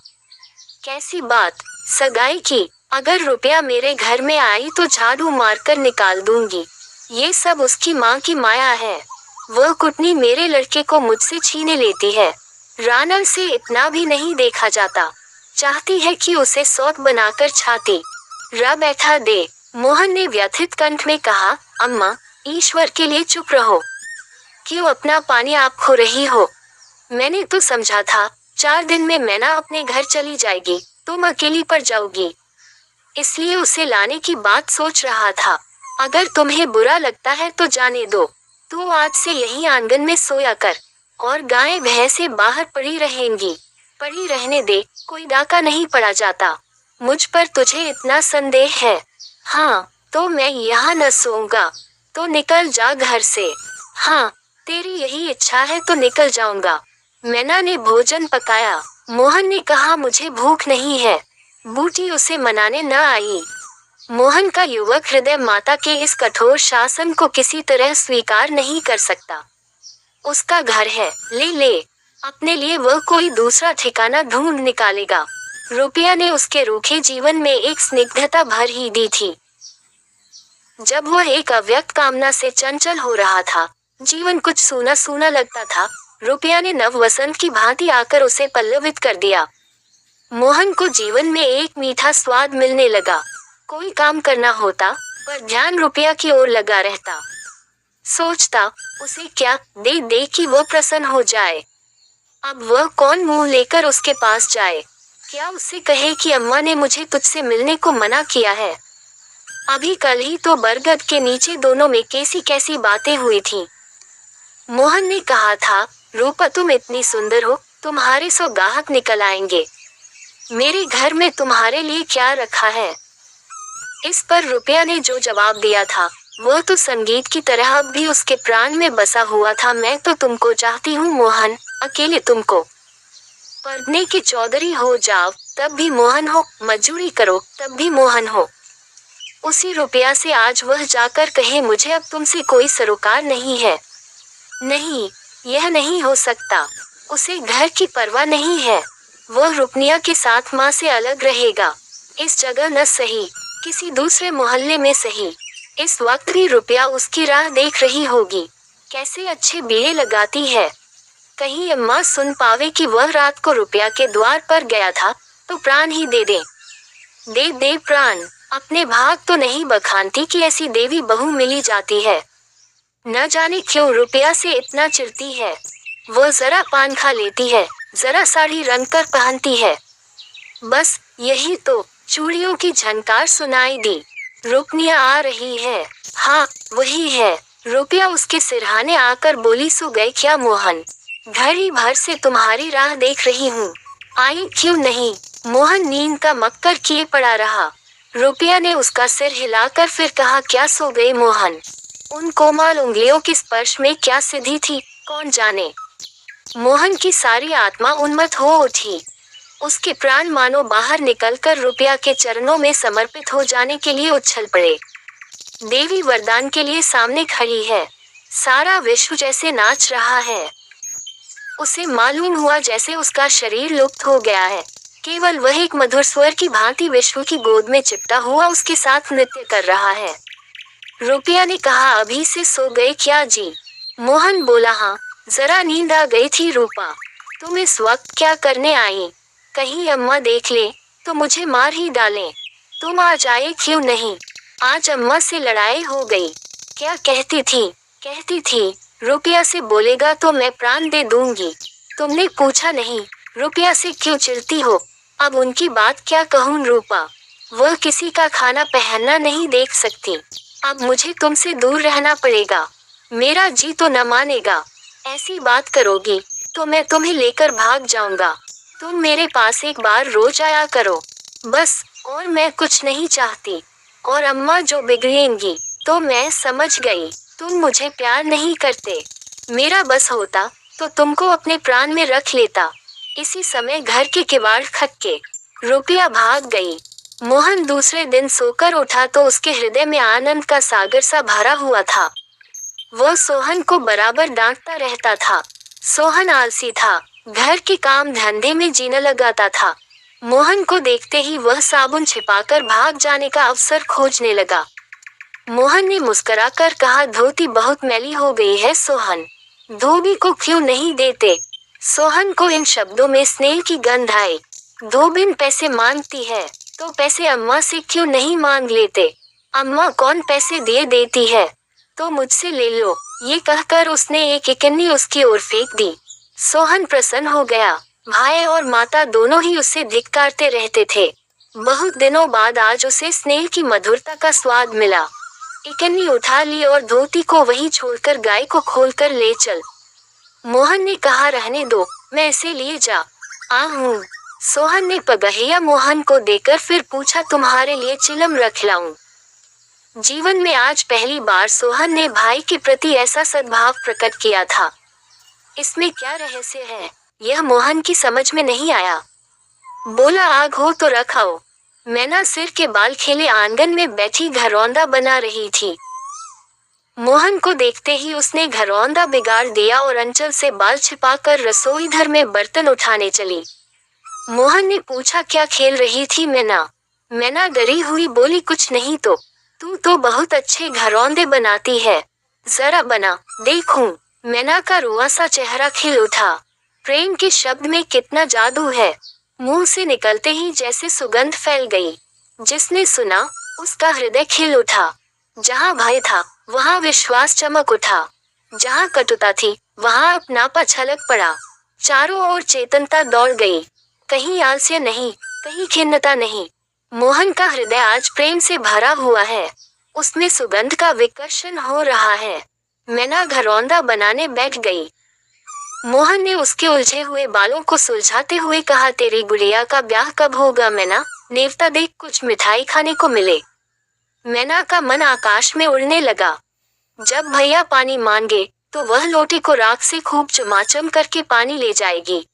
कैसी बात? सगाई की। अगर रुपया मेरे घर में आई तो झाड़ू मारकर निकाल दूंगी। ये सब उसकी माँ की माया है। वह कुटनी मेरे लड़के को मुझसे छीने लेती है। रानल से इतना भी नहीं देखा जाता। चाहती है कि उसे सौत बनाकर छाती रा बैठा दे। मोहन ने व्यथित कंठ में कहा, अम्मा, ईश्वर के लिए चुप रहो। क्यों अपना पानी आप खो रही हो? मैंने तो समझा था 4 दिन में मैना अपने घर चली जाएगी, तुम अकेली पड़ जाओगी। इसलिए उसे लाने की बात सोच रहा था। अगर तुम्हें बुरा लगता है तो जाने दो। तू आज से यहीं आंगन में सोया कर और गायें भैंसें बाहर पड़ी रहेंगी। पड़ी रहने दे, कोई डाका नहीं पड़ा जाता। मुझ पर तुझे इतना संदेह है? हाँ, तो मैं यहाँ न सोऊंगा। तो निकल जा घर से। हाँ, तेरी यही इच्छा है तो निकल जाऊंगा। मैना ने भोजन पकाया। मोहन ने कहा, मुझे भूख नहीं है। बूटी उसे मनाने न आई। मोहन का युवक हृदय माता के इस कठोर शासन को किसी तरह स्वीकार नहीं कर सकता। उसका घर है, ले ले। अपने लिए वह कोई दूसरा ठिकाना ढूंढ निकालेगा। रुपया ने उसके रूखे जीवन में एक स्निग्धता भर ही दी थी। जब वह एक अव्यक्त कामना से चंचल हो रहा था, जीवन कुछ सूना सूना लगता था, रुपया ने नव वसंत की भांति आकर उसे पल्लवित कर दिया। मोहन को जीवन में एक मीठा स्वाद मिलने लगा। कोई काम करना होता, पर ध्यान रुपया की ओर लगा रहता। सोचता, उसे क्या दे दे कि वो प्रसन्न हो जाए। अब वह कौन मुंह लेकर उसके पास जाए? क्या उससे कहे कि अम्मा ने मुझे तुझसे मिलने को मना किया है? अभी कल ही तो बरगद के नीचे दोनों में कैसी कैसी बातें हुई थी। मोहन ने कहा था, रूपा तुम इतनी सुंदर हो, तुम्हारे 100 ग्राहक निकल आएंगे। मेरे घर में तुम्हारे लिए क्या रखा है? इस पर रुपया ने जो जवाब दिया था, वह तो संगीत की तरह अब भी उसके प्राण में बसा हुआ था। मैं तो तुमको चाहती हूँ मोहन, अकेले तुमको। पढ़ने की चौधरी हो जाओ तब भी मोहन हो, मजदूरी करो तब भी मोहन हो। उसी रुपया से आज वह जाकर कहे, मुझे अब तुमसे कोई सरोकार नहीं है। नहीं, यह नहीं हो सकता। उसे घर की परवाह नहीं है। वह रुपनिया के साथ माँ से अलग रहेगा। इस जगह न सही, किसी दूसरे मोहल्ले में सही। इस वक्त भी रुपया उसकी राह देख रही होगी। कैसे अच्छे बीड़े लगाती है। कहीं अम्मा सुन पावे कि वह रात को रुपया के द्वार पर गया था, तो प्राण ही दे दे। दे दे प्राण। अपने भाग तो नहीं बखानती कि ऐसी देवी बहू मिली जाती है। न जाने क्यों रुपया से इतना चिढ़ती है। वह जरा पान खा लेती है, जरा साड़ी रंग कर पहनती है। बस यही तो। चूड़ियों की झनकार सुनाई दी। रुपनिया आ रही है। हाँ, वही है। रुपया उसके सिरहाने आकर बोली, सो गए क्या मोहन? घड़ी भर से तुम्हारी राह देख रही हूँ, आई क्यों नहीं? मोहन नींद का मक्कर किए पड़ा रहा। रुपया ने उसका सिर हिलाकर फिर कहा, क्या सो गए मोहन? उन कोमल उंगलियों के स्पर्श में क्या सिद्धि थी, कौन जाने। मोहन की सारी आत्मा उन्मत्त हो उठी। उसके प्राण मानो बाहर निकलकर रुपया के चरणों में समर्पित हो जाने के लिए उछल पड़े। देवी वरदान के लिए सामने खड़ी है। सारा विश्व जैसे नाच रहा है। उसे मालूम हुआ जैसे उसका शरीर लुप्त हो गया है। केवल वह एक मधुर स्वर की भांति विश्व की गोद में चिपटा हुआ उसके साथ नृत्य कर रहा है। रुपया ने कहा, अभी से सो गए क्या जी? मोहन बोला, हाँ, जरा नींद आ गई थी रूपा। तुम इस वक्त क्या करने आई? कहीं अम्मा देख ले तो मुझे मार ही डालें। तुम आज आए क्यों नहीं? आज अम्मा से लड़ाई हो गई। क्या कहती थी? कहती थी रुपया से बोलेगा तो मैं प्राण दे दूंगी। तुमने पूछा नहीं, रुपया से क्यों चिढ़ती हो? अब उनकी बात क्या कहूँ रूपा। वह किसी का खाना पहनना नहीं देख सकती। अब मुझे तुमसे दूर रहना पड़ेगा। मेरा जी तो न मानेगा। ऐसी बात करोगी तो मैं तुम्हें लेकर भाग जाऊंगा। तुम मेरे पास एक बार रोज आया करो, बस, और मैं कुछ नहीं चाहती। और अम्मा जो बिगड़ेंगी, तो मैं समझ गई, तुम मुझे प्यार नहीं करते। मेरा बस होता तो तुमको अपने प्राण में रख लेता। इसी समय घर के किवाड़ खटके, रुपया भाग गई। मोहन दूसरे दिन सोकर उठा तो उसके हृदय में आनंद का सागर सा भरा हुआ था। वह सोहन को बराबर डांटता रहता था। सोहन आलसी था, घर के काम धंधे में जीना लगाता था। मोहन को देखते ही वह साबुन छिपाकर भाग जाने का अवसर खोजने लगा। मोहन ने मुस्कुराकर कहा, धोती बहुत मैली हो गई है सोहन, धोबी को क्यों नहीं देते? सोहन को इन शब्दों में स्नेह की गंध आई। धोबिन पैसे मांगती है, तो पैसे अम्मा से क्यों नहीं मांग लेते? अम्मा कौन पैसे दिए देती है, तो मुझसे ले लो। ये कहकर उसने एक इकन्नी उसकी ओर फेंक दी। सोहन प्रसन्न हो गया। भाई और माता दोनों ही उसे धिक्कारते रहते थे। बहुत दिनों बाद आज उसे स्नेह की मधुरता का स्वाद मिला। इकन्नी उठा ली और धोती को वहीं छोड़कर गाय को खोलकर ले चल। मोहन ने कहा, रहने दो, मैं इसे लिए जा हूँ। सोहन ने पगहिया मोहन को देकर फिर पूछा, तुम्हारे लिए चिलम रख लाऊं? जीवन में आज पहली बार सोहन ने भाई के प्रति ऐसा सद्भाव प्रकट किया था। इसमें क्या रहस्य है, यह मोहन की समझ में नहीं आया। बोला, आग हो तो रखाओ। मैना सिर के बाल खेले आंगन में बैठी घरौंदा बना रही थी। मोहन को देखते ही उसने घरौंदा बिगाड़ दिया और अंचल से बाल छिपाकर रसोई घर में बर्तन उठाने चली। मोहन ने पूछा, क्या खेल रही थी मैना? मैना डरी हुई बोली, कुछ नहीं तो। तू तो बहुत अच्छे घरौंदे बनाती है, जरा बना देखूं। मैना का रुआ सा चेहरा खिल उठा। प्रेम के शब्द में कितना जादू है। मुंह से निकलते ही जैसे सुगंध फैल गई। जिसने सुना उसका हृदय खिल उठा। जहाँ भय था वहाँ विश्वास चमक उठा। जहाँ कटुता थी वहाँ अपनापा छलक पड़ा। चारों ओर चेतनता दौड़ गई। कहीं आलस्य नहीं, कहीं खिन्नता नहीं। मोहन का हृदय आज प्रेम से भरा हुआ है। उसमें सुगंध का विकर्षण हो रहा है। मैना घरौंदा बनाने बैठ गई। मोहन ने उसके उलझे हुए बालों को सुलझाते हुए कहा, तेरी गुड़िया का ब्याह कब होगा मैना? नेवता देख कुछ मिठाई खाने को मिले। मैना का मन आकाश में उड़ने लगा। जब भैया पानी मांगे तो वह लोटे को राख से खूब चमाचम करके पानी ले जाएगी।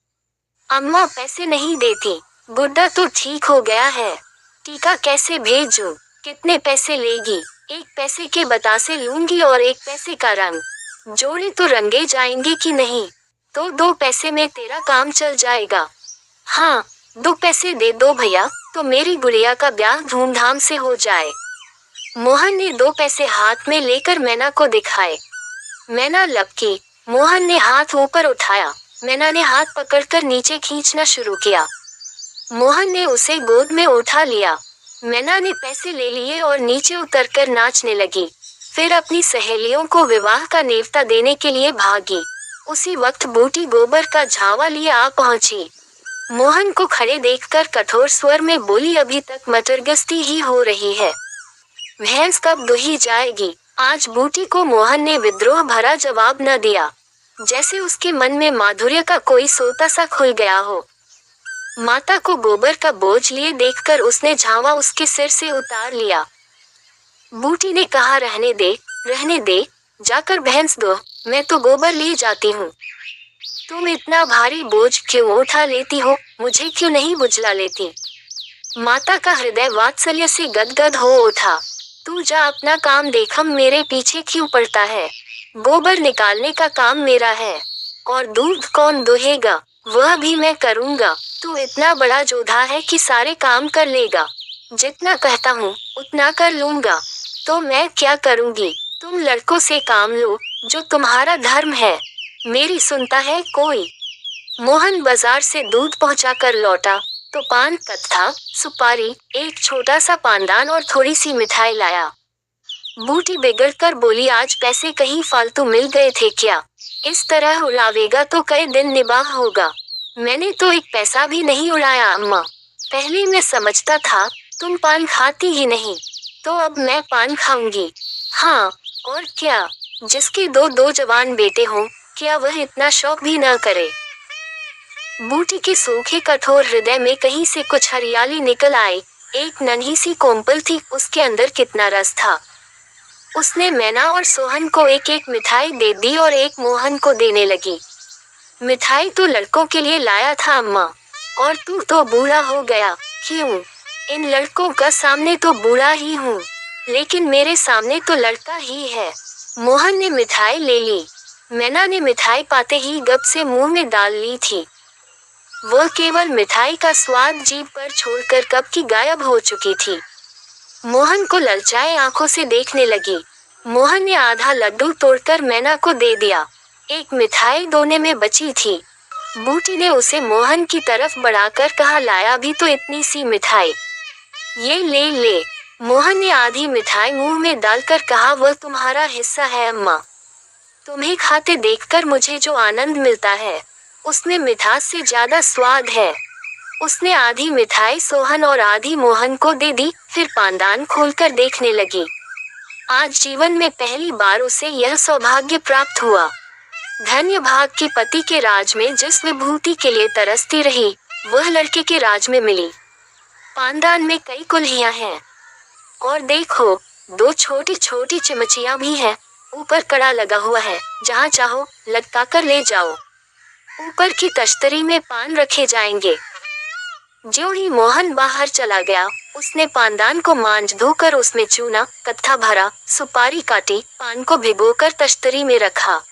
अम्मा पैसे नहीं देती, गुड्डा तो ठीक हो गया है। टीका कैसे भेजूं? कितने पैसे लेगी? 1 पैसे के बतासे लूंगी और 1 पैसे का रंग। जोड़े तो रंगे जाएंगे कि नहीं? तो 2 पैसे में तेरा काम चल जाएगा। हाँ, 2 पैसे दे दो भैया, तो मेरी गुड़िया का ब्याह धूमधाम से हो जाए। मोहन ने 2 पैसे हाथ में लेकर मैना को दिखाए। मैना लपकी। मोहन ने हाथ ऊपर उठाया। मैना ने हाथ पकड़कर नीचे खींचना शुरू किया। मोहन ने उसे गोद में उठा लिया। मैना ने पैसे ले लिए और नीचे उतरकर नाचने लगी। फिर अपनी सहेलियों को विवाह का नेवता देने के लिए भागी। उसी वक्त बूटी गोबर का झावा लिए आ पहुंची। मोहन को खड़े देखकर कठोर स्वर में बोली, अभी तक मटरगस्ती ही हो रही है। भैंस कब दुही जाएगी? आज बूटी को मोहन ने विद्रोह भरा जवाब न दिया, जैसे उसके मन में माधुर्य का कोई सोता सा खुल गया हो। माता को गोबर का बोझ लिए देखकर उसने झावा उसके सिर से उतार लिया। बूटी ने कहा, रहने दे, जाकर भैंस दो, मैं तो गोबर ले जाती हूँ। तुम इतना भारी बोझ क्यों उठा लेती हो? मुझे क्यों नहीं बुझला लेती? माता का हृदय वात्सल्य से गदगद हो उठा। तू जा अपना काम देख, हम मेरे पीछे क्यों पड़ता है? गोबर निकालने का काम मेरा है, और दूध कौन दुहेगा? वह भी मैं करूँगा। तू इतना बड़ा जोधा है कि सारे काम कर लेगा। जितना कहता हूँ उतना कर लूँगा। तो मैं क्या करूँगी? तुम लड़कों से काम लो, जो तुम्हारा धर्म है। मेरी सुनता है कोई? मोहन बाजार से दूध पहुंचाकर लौटा तो पान, कत्था, सुपारी, एक छोटा सा पानदान और थोड़ी सी मिठाई लाया। बूटी बिगड़कर बोली, आज पैसे कहीं फालतू मिल गए थे क्या? इस तरह उड़ावेगा तो कई दिन निबाह होगा। मैंने तो 1 पैसा भी नहीं उड़ाया अम्मा। पहले मैं समझता था तुम पान खाती ही नहीं, तो अब मैं पान खाऊंगी। हाँ, और क्या? जिसके 2 जवान बेटे हों, क्या वह इतना शौक भी न करे? बूटी के सूखे कठोर हृदय में कहीं से कुछ हरियाली निकल आई। एक नन्ही सी कोम्पल थी, उसके अंदर कितना रस था। उसने मैना और सोहन को एक एक मिठाई दे दी और एक मोहन को देने लगी। मिठाई तो लड़कों के लिए लाया था अम्मा, और तू तो बूढ़ा हो गया। क्यों? इन लड़कों का सामने तो बूढ़ा ही हूँ, लेकिन मेरे सामने तो लड़का ही है। मोहन ने मिठाई ले ली। मैना ने मिठाई पाते ही गप से मुंह में डाल ली थी। वह केवल मिठाई का स्वाद जीभ पर छोड़कर कब की गायब हो चुकी थी। मोहन को ललचाए आंखों से देखने लगी। मोहन ने आधा लड्डू तोड़कर मैना को दे दिया। एक मिठाई दोने में बची थी। बूटी ने उसे मोहन की तरफ बढ़ाकर कहा, लाया भी तो इतनी सी मिठाई, ये ले ले। मोहन ने आधी मिठाई मुंह में डालकर कहा, वह तुम्हारा हिस्सा है अम्मा। तुम्हें खाते देखकर मुझे जो आनंद मिलता है, उसमें मिठास से ज्यादा स्वाद है। उसने आधी मिठाई सोहन और आधी मोहन को दे दी, फिर पानदान खोलकर देखने लगी। आज जीवन में पहली बार उसे यह सौभाग्य प्राप्त हुआ। धन्य भाग के पति के राज में जिस विभूति के लिए तरसती रही, वह लड़के के राज में मिली। पानदान में कई कुल्हियां हैं, और देखो, 2 छोटी छोटी चिमचियां भी हैं। ऊपर कड़ा लगा हुआ है, जहाँ चाहो लटका कर ले जाओ। ऊपर की तश्तरी में पान रखे जाएंगे। ज्यों ही मोहन बाहर चला गया, उसने पानदान को मांज धोकर उसमें चूना, कत्था भरा, सुपारी काटी, पान को भिगोकर तश्तरी में रखा।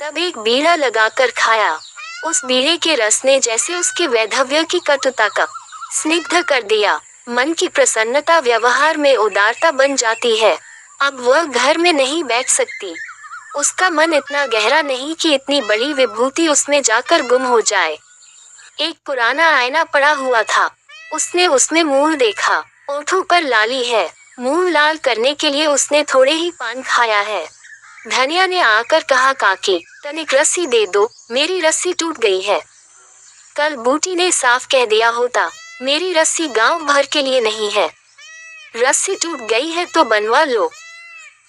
तब एक बीड़ा लगाकर खाया। उस बीड़े के रस ने जैसे उसके वैधव्य की कटुता का स्निग्ध कर दिया। मन की प्रसन्नता व्यवहार में उदारता बन जाती है। अब वह घर में नहीं बैठ सकती। उसका मन इतना गहरा नहीं कि इतनी बड़ी विभूति उसमें जाकर गुम हो जाए। एक पुराना आईना पड़ा हुआ था। उसने उसमें मुंह देखा। ओठों पर लाली है। मुंह लाल करने के लिए उसने थोड़े ही पान खाया है। धनिया ने आकर कहा, काकी तनिक रस्सी दे दो, मेरी रस्सी टूट गई है। कल बूटी ने साफ कह दिया होता, मेरी रस्सी गांव भर के लिए नहीं है। रस्सी टूट गई है तो बनवा लो।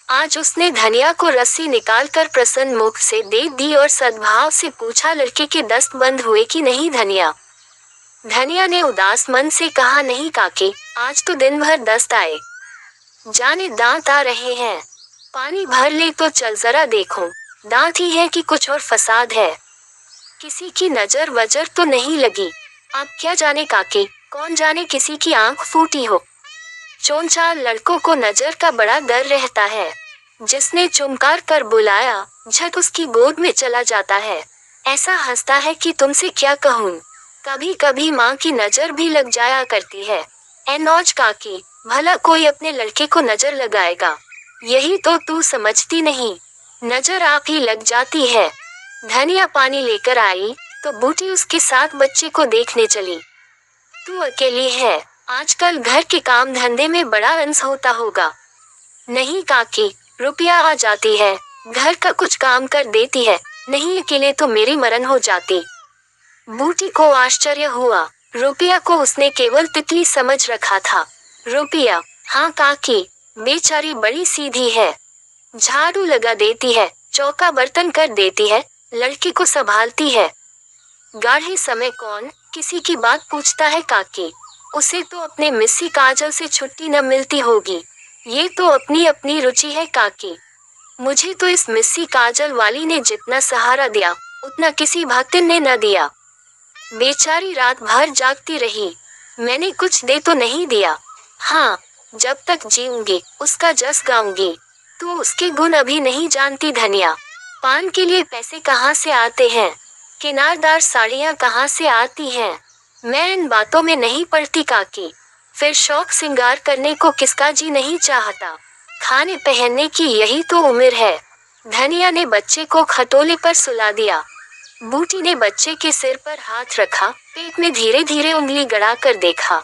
आज उसने धनिया को रस्सी निकालकर प्रसन्न मुख से दे दी और सद्भाव से पूछा, लड़के के दस्त बंद हुए कि नहीं धनिया? धनिया ने उदास मन से कहा, नहीं काकी, आज तो दिन भर दस्त आए, जाने दांत आ रहे हैं। पानी भर ले तो चल, जरा देखूं, दांत ही है कि कुछ और फसाद है। किसी की नजर वजर तो नहीं लगी? आप क्या जाने काकी, कौन जाने किसी की आंख फूटी हो। 4 लड़कों को नजर का बड़ा डर रहता है। जिसने चुमकार कर बुलाया, झट उसकी गोद में चला जाता है। ऐसा हंसता है कि तुमसे क्या कहूँ। कभी कभी माँ की नजर भी लग जाया करती है। ए नौज काकी, भला कोई अपने लड़के को नजर लगाएगा? यही तो तू समझती नहीं, नजर आप ही लग जाती है। धनिया पानी लेकर आई तो बूटी उसके साथ बच्चे को देखने चली। तू अकेली है, आजकल घर के काम धंधे में बड़ा अंस होता होगा। नहीं काकी, रुपया आ जाती है, घर का कुछ काम कर देती है, नहीं अकेले तो मेरी मरण हो जाती। बूटी को आश्चर्य हुआ। रुपया को उसने केवल तितली समझ रखा था। रुपया? हाँ काकी, बेचारी बड़ी सीधी है, झाड़ू लगा देती है, चौका बर्तन कर देती है, लड़के को संभालती है। गाढ़े समय कौन किसी की बात पूछता है काकी? उसे तो अपने मिस्सी काजल से छुट्टी न मिलती होगी। ये तो अपनी अपनी रुचि है काकी। मुझे तो इस मिस्सी काजल वाली ने जितना सहारा दिया, उतना किसी भक्तिन ने न दिया। बेचारी रात भर जागती रही, मैंने कुछ दे तो नहीं दिया। हाँ, जब तक जीऊंगी उसका जस गाऊंगी। तू उसके गुण अभी नहीं जानती धनिया। पान के लिए पैसे कहाँ से आते हैं, किनारदार साड़ियाँ कहाँ से आती हैं, मैं इन बातों में नहीं पड़ती काकी। फिर शौक सिंगार करने को किसका जी नहीं चाहता। खाने पहनने की यही तो उम्र है। धनिया ने बच्चे को खटोले पर सुला दिया। बूटी ने बच्चे के सिर पर हाथ रखा, पेट में धीरे धीरे उंगली गड़ा कर देखा।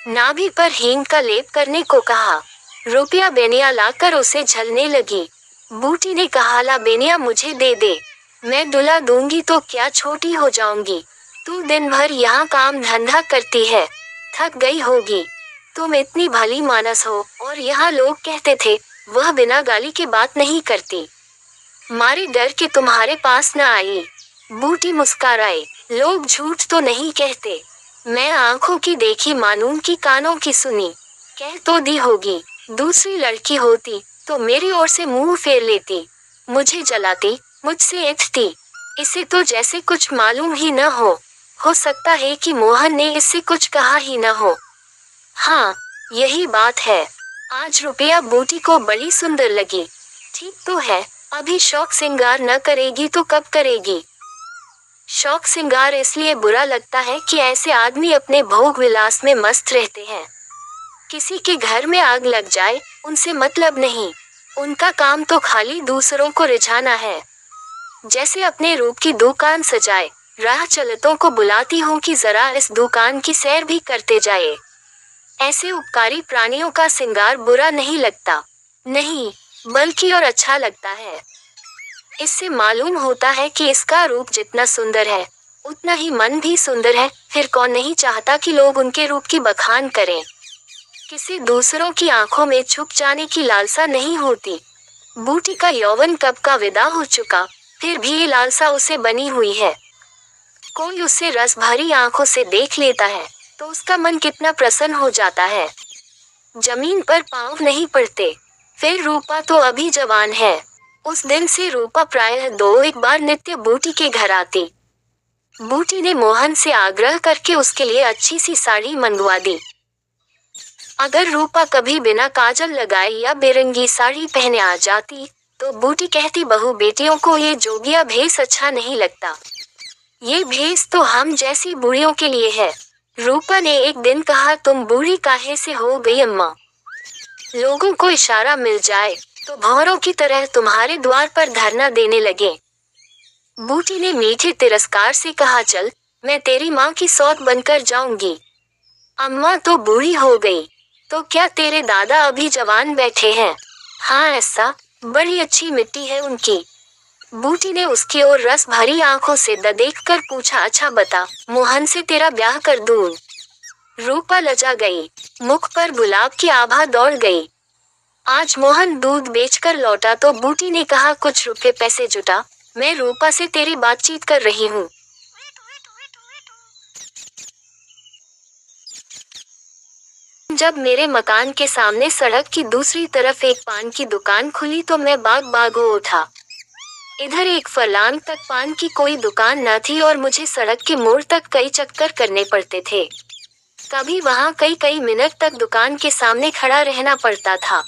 नाभि पर हींग का लेप करने को कहा। रुपया बेनिया लाकर उसे झलने लगी। बूटी ने कहा, ला बेनिया मुझे दे दे, मैं दुला दूंगी तो क्या छोटी हो जाऊंगी। तू दिन भर यहाँ काम धंधा करती है, थक गई होगी। तुम इतनी भली मानस हो, और यहाँ लोग कहते थे वह बिना गाली के बात नहीं करती। मारे डर के तुम्हारे पास न आई। बूटी मुस्कुराई। लोग झूठ तो नहीं कहते। मैं आंखों की देखी मानूं कि कानों की सुनी। कह तो दी होगी। दूसरी लड़की होती तो मेरी ओर से मुंह फेर लेती, मुझे जलाती, मुझसे ऐठती। इसे तो जैसे कुछ मालूम ही न हो सकता है कि मोहन ने इससे कुछ कहा ही न हो। हाँ, यही बात है। आज रुपया बूटी को बड़ी सुंदर लगी। ठीक तो है, अभी शौक सिंगार न करेगी तो कब करेगी? शौक सिंगार इसलिए बुरा लगता है कि ऐसे आदमी अपने भोग विलास में मस्त रहते हैं। किसी के घर में आग लग जाए, उनसे मतलब नहीं। उनका काम तो खाली दूसरों को रिझाना है। जैसे अपने रूप की दुकान सजाए, राह चलतों को बुलाती हूँ कि जरा इस दुकान की सैर भी करते जाए। ऐसे उपकारी प्राणियों का सिंगार बुरा नहीं लगता, नहीं, बल्कि और अच्छा लगता है। इससे मालूम होता है कि इसका रूप जितना सुंदर है, उतना ही मन भी सुंदर है। फिर कौन नहीं चाहता कि लोग उनके रूप की बखान करें। किसी दूसरों की आंखों में छुप जाने की लालसा नहीं होती। बूटी का यौवन कब का विदा हो चुका, फिर भी ये लालसा उसे बनी हुई है। कोई उसे रस भरी आंखों से देख लेता है तो उसका मन कितना प्रसन्न हो जाता है। जमीन पर पांव नहीं पड़ते। फिर रूपा तो अभी जवान है। उस दिन से रूपा प्रायः 2-1 बार नित्य बूटी के घर आती। बूटी ने मोहन से आग्रह करके उसके लिए अच्छी सी साड़ी मंगवा दी। अगर रूपा कभी बिना काजल लगाए या बेरंगी साड़ी पहने आ जाती तो बूटी कहती, बहू बेटियों को ये जोगिया भेस अच्छा नहीं लगता। ये भेस तो हम जैसी बूढ़ियों के लिए है। रूपा ने एक दिन कहा, तुम बूढ़ी काहे से हो गई अम्मा? लोगों को इशारा मिल जाए तो भौरों की तरह तुम्हारे द्वार पर धरना देने लगे। बूटी ने मीठे तिरस्कार से कहा, चल, मैं तेरी माँ की सौत बनकर जाऊंगी। अम्मा तो बूढ़ी हो गई, तो क्या तेरे दादा अभी जवान बैठे हैं? हाँ, ऐसा, बड़ी अच्छी मिट्टी है उनकी। बूटी ने उसकी ओर रस भरी आंखों से देख कर पूछा, अच्छा बता, मोहन से तेरा ब्याह कर दूं? रूपा लजा गई, मुख पर गुलाब की आभा दौड़ गई। आज मोहन दूध बेचकर लौटा तो बूटी ने कहा, कुछ रुपए पैसे जुटा, मैं रूपा से तेरी बातचीत कर रही हूँ। जब मेरे मकान के सामने सड़क की दूसरी तरफ एक पान की दुकान खुली तो मैं बाग हो उठा। इधर एक फरलांग तक पान की कोई दुकान न थी और मुझे सड़क के मोड़ तक कई चक्कर करने पड़ते थे। कभी वहाँ कई मिनट तक दुकान के सामने खड़ा रहना पड़ता था।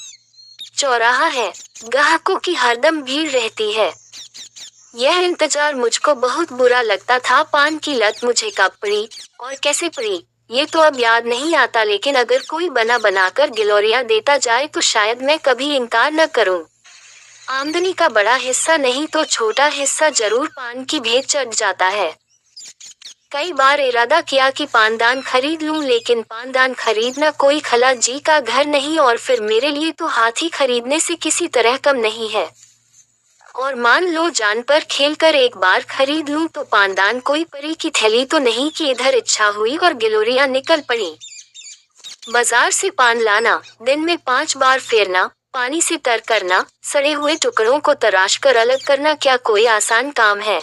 चौराहा है, ग्राहकों की हरदम भीड़ रहती है। यह इंतजार मुझको बहुत बुरा लगता था। पान की लत मुझे कब पड़ी और कैसे पड़ी ये तो अब याद नहीं आता, लेकिन अगर कोई बनाकर गिलोरियां देता जाए तो शायद मैं कभी इनकार न करूं। आमदनी का बड़ा हिस्सा नहीं तो छोटा हिस्सा जरूर पान की भेंट चढ़ जाता है। कई बार इरादा किया कि पानदान खरीद लूं, लेकिन पानदान खरीदना कोई खला जी का घर नहीं और फिर मेरे लिए तो हाथी खरीदने से किसी तरह कम नहीं है। और मान लो जान पर खेलकर एक बार खरीद लूं तो पानदान कोई परी की थैली तो नहीं कि इधर इच्छा हुई और गिलोरियां निकल पड़ी। बाजार से पान लाना, दिन में 5 बार फेरना, पानी से तर करना, सड़े हुए टुकड़ों को तराश कर अलग करना क्या कोई आसान काम है?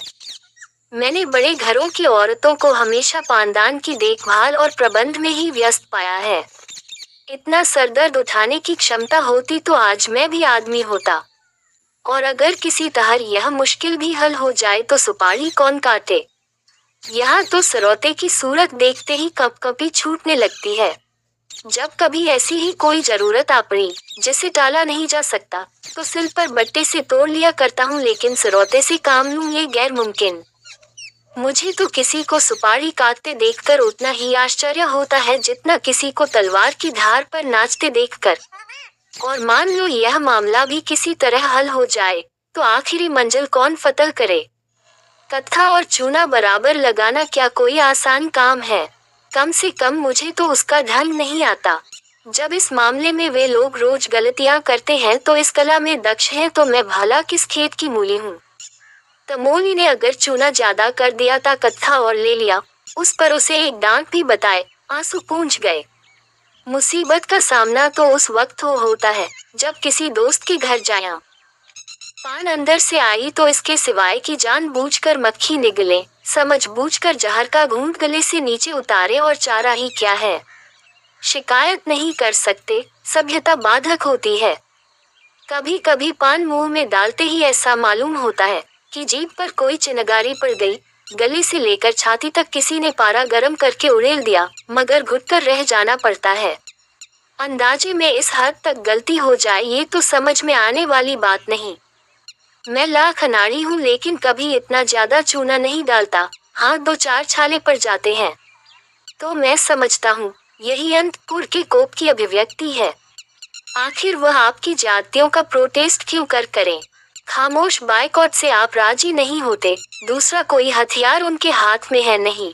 मैंने बड़े घरों की औरतों को हमेशा पानदान की देखभाल और प्रबंध में ही व्यस्त पाया है। इतना सरदर्द उठाने की क्षमता होती तो आज मैं भी आदमी होता। और अगर किसी तरह यह मुश्किल भी हल हो जाए तो सुपारी कौन काटे? यहाँ तो सरौते की सूरत देखते ही कपकपी छूटने लगती है। जब कभी ऐसी ही कोई जरूरत आ पड़ी जिसे टाला नहीं जा सकता तो सिल पर बट्टे से तोड़ लिया करता हूँ, लेकिन सरौते से काम लूँ ये गैर मुमकिन। मुझे तो किसी को सुपारी काटते देखकर उतना ही आश्चर्य होता है जितना किसी को तलवार की धार पर नाचते देखकर। और मान लो यह मामला भी किसी तरह हल हो जाए तो आखिरी मंजिल कौन फतह करे? कत्था और चूना बराबर लगाना क्या कोई आसान काम है? कम से कम मुझे तो उसका ढंग नहीं आता। जब इस मामले में वे लोग रोज गलतियां करते हैं तो इस कला में दक्ष हैं तो मैं भला किस खेत की मूली हूँ? तमोली ने अगर चूना ज्यादा कर दिया था कत्था और ले लिया, उस पर उसे एक डांट भी बताए, आंसू पूंछ गए। मुसीबत का सामना तो उस वक्त होता है जब किसी दोस्त के घर जाया। पान अंदर से आई तो इसके सिवाय कि जानबूझकर मक्खी निगले, समझबूझकर जहर का घूंट गले से नीचे उतारे और चारा ही क्या है। शिकायत नहीं कर सकते, सभ्यता बाधक होती है। कभी कभी पान मुंह में डालते ही ऐसा मालूम होता है कि जीभ पर कोई चिनगारी पड़ गई। गले से लेकर छाती तक किसी ने पारा गरम करके उड़ेल दिया, मगर घुटकर रह जाना पड़ता है। अंदाजे में इस हद तक गलती हो जाए ये तो समझ में आने वाली बात नहीं। मैं लाख अनाड़ी हूँ लेकिन कभी इतना ज्यादा चूना नहीं डालता। हाँ, 2-4 छाले पड़ जाते हैं तो मैं समझता हूँ यही अंतपुर के कोप की अभिव्यक्ति है। आखिर वह आपकी जातियों का प्रोटेस्ट क्यों करें? खामोश बायकॉट से आप राजी नहीं होते, दूसरा कोई हथियार उनके हाथ में है नहीं।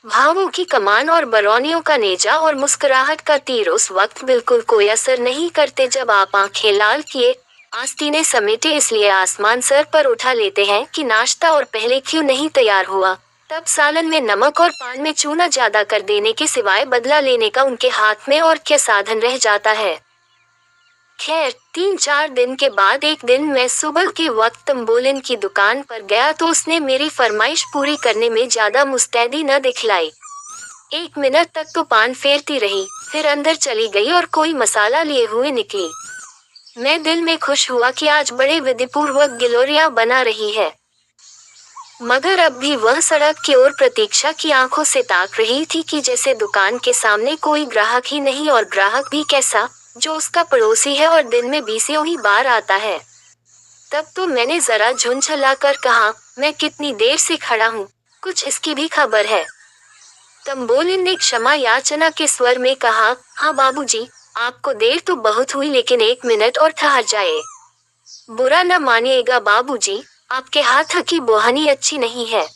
भावों की कमान और बरौनियों का नेजा और मुस्कुराहट का तीर उस वक्त बिल्कुल कोई असर नहीं करते जब आप आंखें लाल किए, आस्तीने समेटे इसलिए आसमान सर पर उठा लेते हैं कि नाश्ता और पहले क्यों नहीं तैयार हुआ। तब सालन में नमक और पान में चूना ज्यादा कर देने के सिवाय बदला लेने का उनके हाथ में और क्या साधन रह जाता है। खैर, 3-4 दिन के बाद एक दिन मैं सुबह के वक्त तंबोलिन की दुकान पर गया तो उसने मेरी फरमाइश पूरी करने में ज्यादा मुस्तैदी न दिखलाई। 1 मिनट तक तो पान फेरती रही, फिर अंदर चली गई और कोई मसाला लिए हुए निकली। मैं दिल में खुश हुआ कि आज बड़े विधिपूर्वक गिलोरिया बना रही है, मगर अब भी वह सड़क की ओर प्रतीक्षा की आंखों से ताक रही थी कि जैसे दुकान के सामने कोई ग्राहक ही नहीं, और ग्राहक भी कैसा, जो उसका पड़ोसी है और दिन में 20 ही बार आता है। तब तो मैंने जरा झुंझला कर कहा, मैं कितनी देर से खड़ा हूँ, कुछ इसकी भी खबर है? तंबोलिन ने क्षमा याचना के स्वर में कहा, हाँ बाबूजी, आपको देर तो बहुत हुई लेकिन 1 मिनट और ठहर जाए। बुरा न मानिएगा बाबूजी, आपके हाथ की बोहनी अच्छी नहीं है।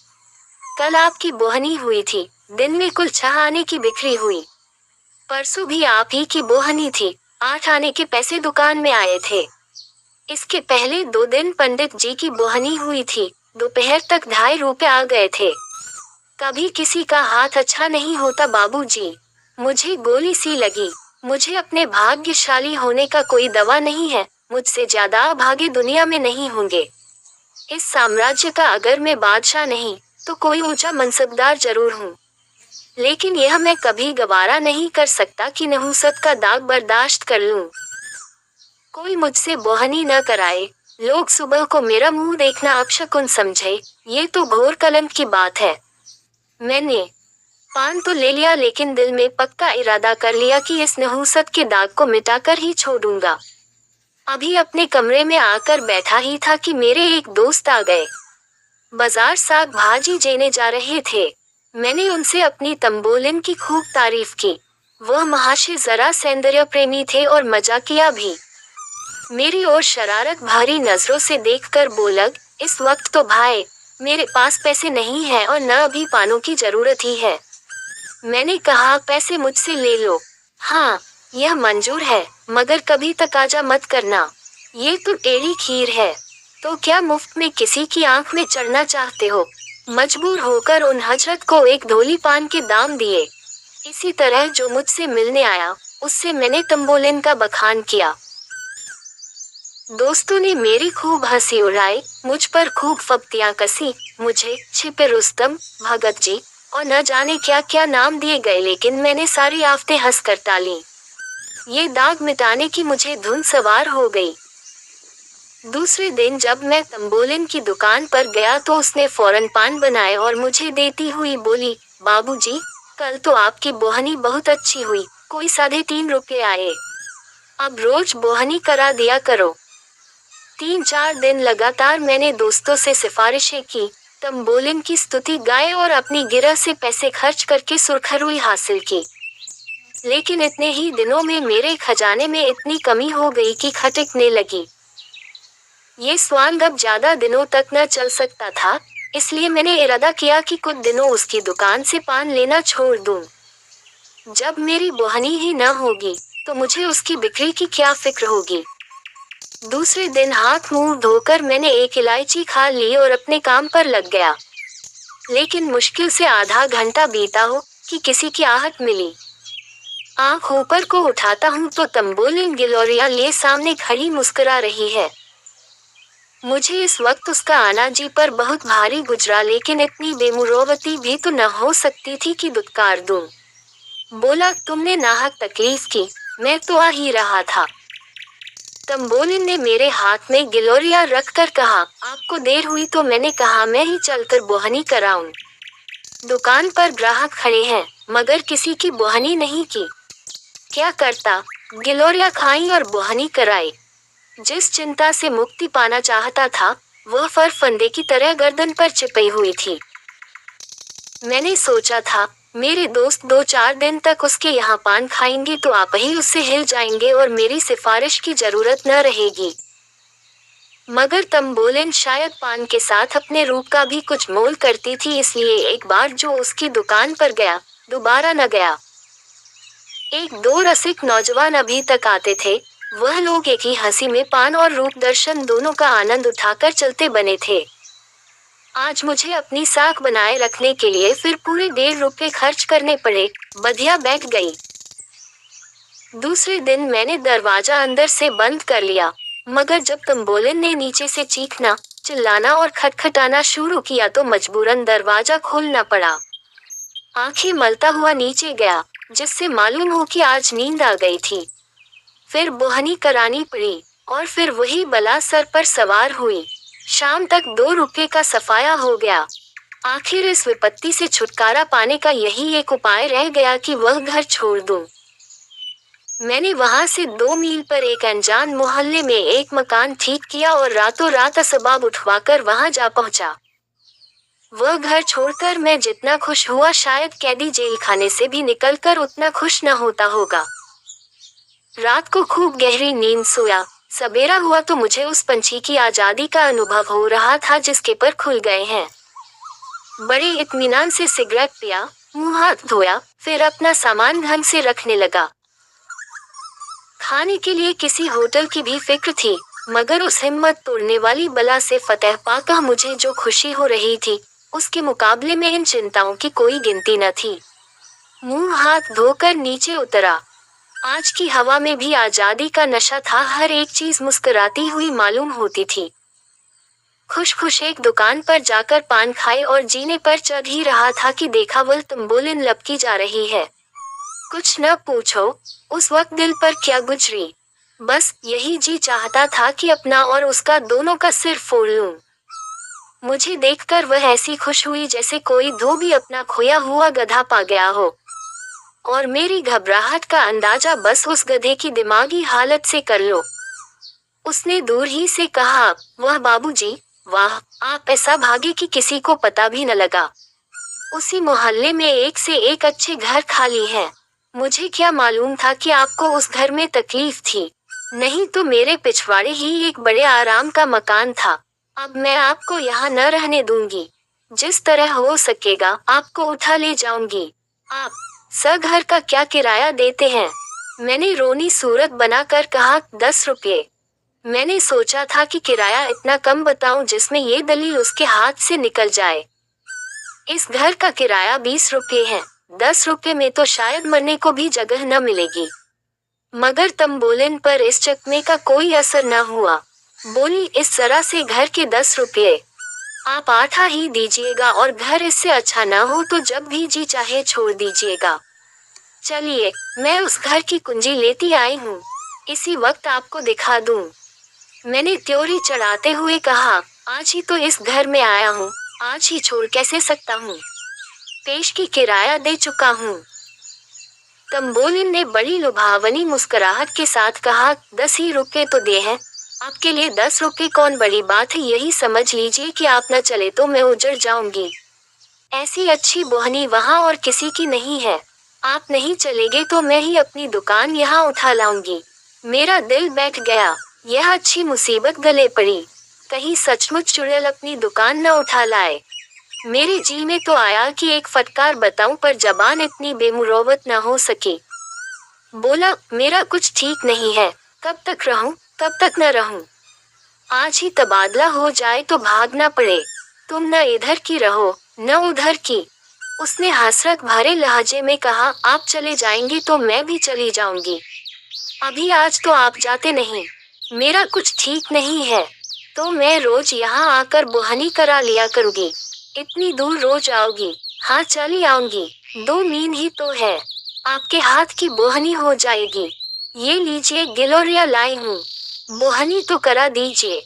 कल आपकी बोहनी हुई थी, दिन में कुल 6 आने की बिक्री हुई। परसों भी आप ही की बोहनी थी, 8 आने के पैसे दुकान में आए थे। इसके पहले 2 दिन पंडित जी की बोहनी हुई थी, दोपहर तक 2.5 रुपए आ गए थे। कभी किसी का हाथ अच्छा नहीं होता बाबूजी। मुझे गोली सी लगी। मुझे अपने भाग्यशाली होने का कोई दवा नहीं है, मुझसे ज्यादा अभागे दुनिया में नहीं होंगे। इस साम्राज्य का अगर मैं बादशाह नहीं तो कोई ऊंचा मनसबदार जरूर हूँ, लेकिन यह मैं कभी गवारा नहीं कर सकता कि नहुसत का दाग बर्दाश्त कर लूं। कोई मुझसे बोहनी न कराए, लोग सुबह को मेरा मुंह देखना अपशकुन समझे, ये तो घोर कलंक की बात है। मैंने पान तो ले लिया लेकिन दिल में पक्का इरादा कर लिया कि इस नहुसत के दाग को मिटाकर ही छोड़ूंगा। अभी अपने कमरे में आकर बैठा ही था कि मेरे एक दोस्त आ गए। बाजार साग भाजी लेने जा रहे थे। मैंने उनसे अपनी तंबोलिन की खूब तारीफ की। वह महाशय जरा सौंदर्य प्रेमी थे और मजाकिया भी। मेरी ओर शरारत भरी नजरों से देखकर बोलग, इस वक्त तो भाई मेरे पास पैसे नहीं है और न अभी पानों की जरूरत ही है। मैंने कहा, पैसे मुझसे ले लो। हाँ, यह मंजूर है, मगर कभी तकाजा मत करना। ये तो टेढ़ी खीर है, तो क्या मुफ्त में किसी की आंख में चढ़ना चाहते हो? मजबूर होकर उन हजरत को एक धोली पान के दाम दिए। इसी तरह जो मुझसे मिलने आया उससे मैंने तंबोलिन का बखान किया। दोस्तों ने मेरी खूब हंसी उड़ाई, मुझ पर खूब फप्तियां कसी। मुझे छिपे रुस्तम, भगत जी और न जाने क्या क्या नाम दिए गए, लेकिन मैंने सारी आफतें हंस कर टाली। ये दाग मिटाने की मुझे धुन सवार हो गई। दूसरे दिन जब मैं तंबोलिन की दुकान पर गया तो उसने फौरन पान बनाए और मुझे देती हुई बोली, बाबूजी, कल तो आपकी बोहनी बहुत अच्छी हुई, कोई 3.5 रुपए आए। अब रोज बोहनी करा दिया करो। 3-4 दिन लगातार मैंने दोस्तों से सिफारिशें की, तंबोलिन की स्तुति गाए और अपनी गिरह से पैसे खर्च करके सुरखरुई हासिल की। लेकिन इतने ही दिनों में मेरे खजाने में इतनी कमी हो गई कि खटकने लगी। ये स्वांग अब ज्यादा दिनों तक न चल सकता था, इसलिए मैंने इरादा किया कि कुछ दिनों उसकी दुकान से पान लेना छोड़ दूं। जब मेरी बोहनी ही न होगी तो मुझे उसकी बिक्री की क्या फिक्र होगी। दूसरे दिन हाथ मुंह धोकर मैंने एक इलायची खा ली और अपने काम पर लग गया। लेकिन मुश्किल से आधा घंटा बीता हो कि किसी की आहट मिली। आंख ऊपर को उठाता हूँ तो तंबोलिन गिलोरिया लिए सामने खड़ी मुस्कुरा रही है। मुझे इस वक्त उसका आना जी पर बहुत भारी गुजरा, लेकिन इतनी बेमुरौवती भी तो न हो सकती थी कि दुत्कार दूं। बोला, तुमने नाहक तकलीफ की, मैं तो आ ही रहा था। तंबोलिन ने मेरे हाथ में गिलोरिया रखकर कहा, आपको देर हुई तो मैंने कहा मैं ही चलकर बोहनी कराऊं। दुकान पर ग्राहक खड़े हैं, मगर किसी की बोहनी नहीं की। क्या करता, गिलोरिया खाई और बोहनी कराई। जिस चिंता से मुक्ति पाना चाहता था, वह फर फंदे की तरह गर्दन पर चिपई हुई थी। मैंने सोचा था, मेरे दोस्त 2-4 दिन तक उसके यहाँ पान खाएंगे तो आप ही उससे हिल जाएंगे और मेरी सिफारिश की जरूरत न रहेगी। मगर तंबोलिन शायद पान के साथ अपने रूप का भी कुछ मोल करती थी, इसलिए एक बार जो उसकी दुकान पर गया, दोबारा न गया। 1-2 रसिक नौजवान अभी तक आते थे। वह लोग एक ही हंसी में पान और रूप दर्शन दोनों का आनंद उठाकर चलते बने थे। आज मुझे अपनी साख बनाए रखने के लिए फिर पूरे 1.5 रुपए खर्च करने पड़े। बधिया बैठ गई। दूसरे दिन मैंने दरवाजा अंदर से बंद कर लिया, मगर जब तंबोलिन ने नीचे से चीखना, चिल्लाना और खटखटाना शुरू किया तो मजबूरन दरवाजा खोलना पड़ा। आंखें मलता हुआ नीचे गया, जिससे मालूम हो कि आज नींद आ गई थी। फिर बोहनी करानी पड़ी और फिर वही बला सर पर सवार हुई। शाम तक 2 रुपए का सफाया हो गया। आखिर इस विपत्ति से छुटकारा पाने का यही एक उपाय रह गया कि वह घर छोड़ दूं। मैंने वहां से 2 मील पर एक अनजान मोहल्ले में एक मकान ठीक किया और रातों रात असबाब उठवाकर वहां जा पहुंचा। वह घर छोड़कर मैं जितना खुश हुआ, शायद कैदी जेल खाने से भी निकलकर उतना खुश न होता होगा। रात को खूब गहरी नींद सोया। सवेरा हुआ तो मुझे उस पंछी की आजादी का अनुभव हो रहा था जिसके पर खुल गए हैं। बड़े इत्मीनान से सिगरेट पिया, मुंह हाथ धोया, फिर अपना सामान ढंग से रखने लगा। खाने के लिए किसी होटल की भी फिक्र थी, मगर उस हिम्मत तोड़ने वाली बला से फतेह पाकर मुझे जो खुशी हो रही थी, उसके मुकाबले में इन चिंताओं की कोई गिनती न थी। मुंह हाथ धोकर नीचे उतरा। आज की हवा में भी आजादी का नशा था। हर एक चीज मुस्कुराती हुई मालूम होती थी। खुश खुश एक दुकान पर जाकर पान खाए और जीने पर चढ़ ही रहा था कि देखा वह तंबोलिन लपकी जा रही है। कुछ न पूछो, उस वक्त दिल पर क्या गुजरी। बस यही जी चाहता था कि अपना और उसका दोनों का सिर फोड़ लूं। मुझे देखकर वह ऐसी खुश हुई जैसे कोई धोबी अपना खोया हुआ गधा पा गया हो। और मेरी घबराहट का अंदाजा बस उस गधे की दिमागी हालत से कर लो। उसने दूर ही से कहा, वाह बाबूजी, वाह, आप ऐसा भागे कि किसी को पता भी न लगा। उसी मोहल्ले में एक से एक अच्छे घर खाली हैं। मुझे क्या मालूम था कि आपको उस घर में तकलीफ थी। नहीं तो मेरे पिछवाड़े ही एक बड़े आराम का मकान था। अब मैं आपको यहाँ न रहने दूंगी। जिस तरह हो सकेगा आपको उठा ले जाऊंगी। आप घर का क्या किराया देते हैं? मैंने रोनी सूरत बनाकर कहा, 10 रुपये। मैंने सोचा था कि किराया इतना कम बताऊं जिसमें ये दलील उसके हाथ से निकल जाए। इस घर का किराया 20 रुपये है। 10 रुपये में तो शायद मरने को भी जगह न मिलेगी। मगर तंबोलिन पर इस चकमे का कोई असर न हुआ। बोली, इस तरह से घर के 10 रुपये आप 8 ही दीजिएगा और घर इससे अच्छा ना हो तो जब भी जी चाहे छोड़ दीजिएगा। चलिए, मैं उस घर की कुंजी लेती आई हूँ। इसी वक्त आपको दिखा दूँ। मैंने त्योरी चढ़ाते हुए कहा, आज ही तो इस घर में आया हूँ, आज ही छोड़ कैसे सकता हूँ। पेश की किराया दे चुका हूँ। तंबोलिन ने बड़ी लुभावनी मुस्कुराहट के साथ कहा, 10 ही रुपये तो दे हैं। आपके लिए 10 रुपये कौन बड़ी बात है। यही समझ लीजिए कि आप न चले तो मैं उजड़ जाऊंगी। ऐसी अच्छी बोहनी वहाँ और किसी की नहीं है। आप नहीं चलेंगे तो मैं ही अपनी दुकान यहाँ उठा लाऊंगी। मेरा दिल बैठ गया। यह अच्छी मुसीबत गले पड़ी। कहीं सचमुच चुड़ैल अपनी दुकान न उठा लाए। मेरे जी में तो आया कि एक फटकार बताऊं, पर जबान इतनी बेमुरौवत न हो सकी। बोला, मेरा कुछ ठीक नहीं है। कब तक रहूं, कब तक न रहूं। आज ही तबादला हो जाए तो भागना पड़े। तुम न इधर की रहो न उधर की। उसने हसरत भरे लहजे में कहा, आप चले जाएंगे तो मैं भी चली जाऊंगी। अभी आज तो आप जाते नहीं। मेरा कुछ ठीक नहीं है। तो मैं रोज यहाँ आकर बोहनी करा लिया करूँगी। इतनी दूर रोज आओगी? हाँ चली आऊंगी, 2 मील ही तो है। आपके हाथ की बोहनी हो जाएगी। ये लीजिए गिलोरिया लाई हूँ, बोहनी तो करा दीजिए।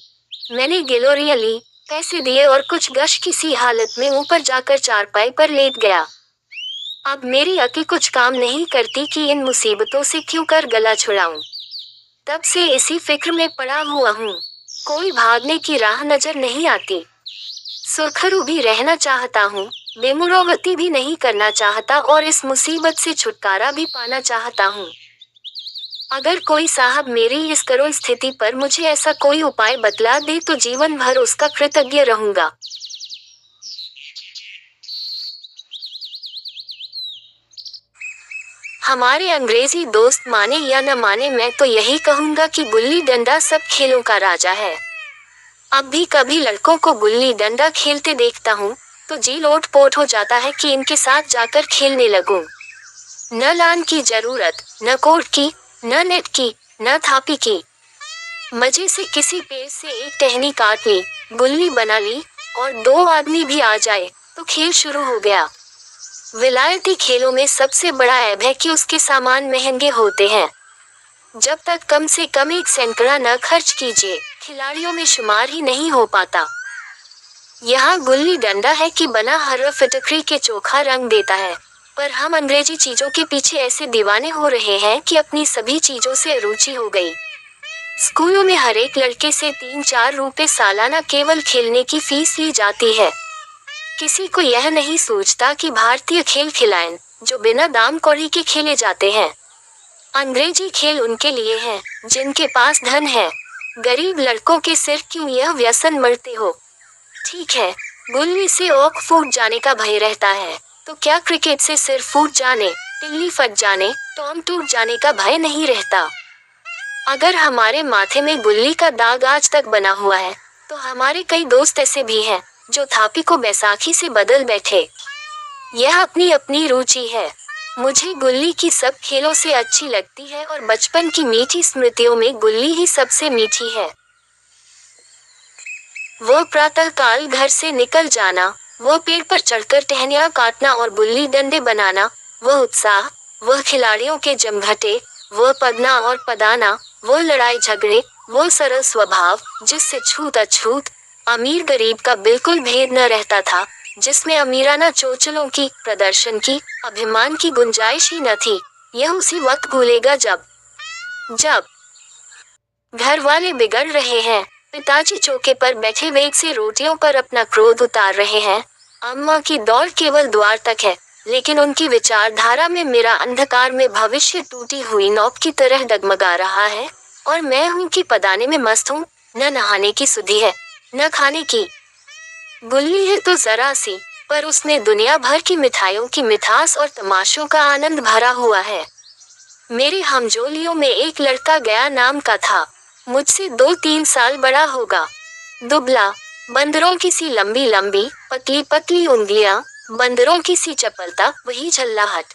मैंने गिलोरिया ली, पैसे दिए और कुछ गश किसी हालत में ऊपर जाकर चारपाई पर लेट गया। अब मेरी अक्ल कुछ काम नहीं करती कि इन मुसीबतों से क्यों कर गला छुड़ाऊं। तब से इसी फिक्र में पड़ा हुआ हूँ। कोई भागने की राह नजर नहीं आती। सुरखरू भी रहना चाहता हूँ, बेमुरौवती भी नहीं करना चाहता और इस मुसीबत से छुटकारा भी पाना चाहता हूँ। अगर कोई साहब मेरी इस करुण स्थिति पर मुझे ऐसा कोई उपाय बतला दे तो जीवन भर उसका कृतज्ञ रहूंगा। हमारे अंग्रेजी दोस्त माने या न माने, मैं तो यही कहूंगा कि गुल्ली डंडा सब खेलों का राजा है। अब भी कभी लड़कों को गुल्ली डंडा खेलते देखता हूँ तो जी लोट-पोट हो जाता है कि इनके साथ जाकर खेलने लगूं। न लान की जरूरत, न कोर्ट की, न नेट की, न थापी की। मजे से किसी पेड़ से एक टहनी काट ली, गुल्ली बना ली और 2 आदमी भी आ जाए तो खेल शुरू हो गया। विलायती खेलों में सबसे बड़ा ऐब है कि उसके सामान महंगे होते हैं। जब तक कम से कम 1 सैकड़ा न खर्च कीजिए, खिलाड़ियों में शुमार ही नहीं हो पाता। यहाँ गुल्ली डंडा है कि बना हर फिटकरी के चोखा रंग देता है, पर हम अंग्रेजी चीजों के पीछे ऐसे दीवाने हो रहे हैं कि अपनी सभी चीजों से रुचि हो गई। स्कूलों में हर एक लड़के से 3-4 रुपए सालाना केवल खेलने की फीस ली जाती है। किसी को यह नहीं सोचता कि भारतीय खेल खिलाएं जो बिना दाम कौड़ी के खेले जाते हैं। अंग्रेजी खेल उनके लिए हैं जिनके पास धन है। गरीब लड़कों के सिर क्यों यह व्यसन मरते हो? ठीक है, गुल्ली से ओक फूट जाने का भय रहता है, तो क्या क्रिकेट से सिर फूट जाने, तिल्ली फट जाने, टॉम टूट जाने का भय नहीं रहता? अगर हमारे माथे में गुल्ली का दाग आज तक बना हुआ है, तो हमारे कई दोस्त ऐसे भी हैं जो थापी को बैसाखी से बदल बैठे। यह अपनी अपनी रुचि है। मुझे गुल्ली की सब खेलों से अच्छी लगती है और बचपन की मीठी स्मृतियों में गुल्ली ही सबसे मीठी है। वो प्रातः काल घर से निकल जाना, वो पेड़ पर चढ़कर टहनियाँ काटना और गुल्ली डंडे बनाना, वो उत्साह, वह खिलाड़ियों के जमघटे, वो पदना और पदाना, वो लड़ाई झगड़े, वो सरल स्वभाव जिससे छूत अछूत, अमीर गरीब का बिल्कुल भेद न रहता था, जिसमें अमीराना चोचलों की, प्रदर्शन की, अभिमान की गुंजाइश ही न थी। यह उसी वक्त भूलेगा जब घर वाले बिगड़ रहे हैं, पिताजी चौके पर बैठे वेग से रोटियों पर अपना क्रोध उतार रहे हैं, अम्मा की दौड़ केवल द्वार तक है, लेकिन उनकी विचारधारा में मेरा अंधकार में भविष्य टूटी हुई नौक की तरह डगमगा रहा है और मैं हूँ कि पदाने में मस्त हूँ। न नहाने की सुधि है, न खाने की। गुल्ली है तो जरा सी, पर उसने दुनिया भर की मिठाइयों की मिठास और तमाशों का आनंद भरा हुआ है। मेरे हमजोलियों में एक लड़का गया नाम का था, मुझसे 2-3 साल बड़ा होगा। दुबला, बंदरों की सी लंबी लंबी पतली पतली उंगलियां, बंदरों की सी चपलता, वही झल्लाहट।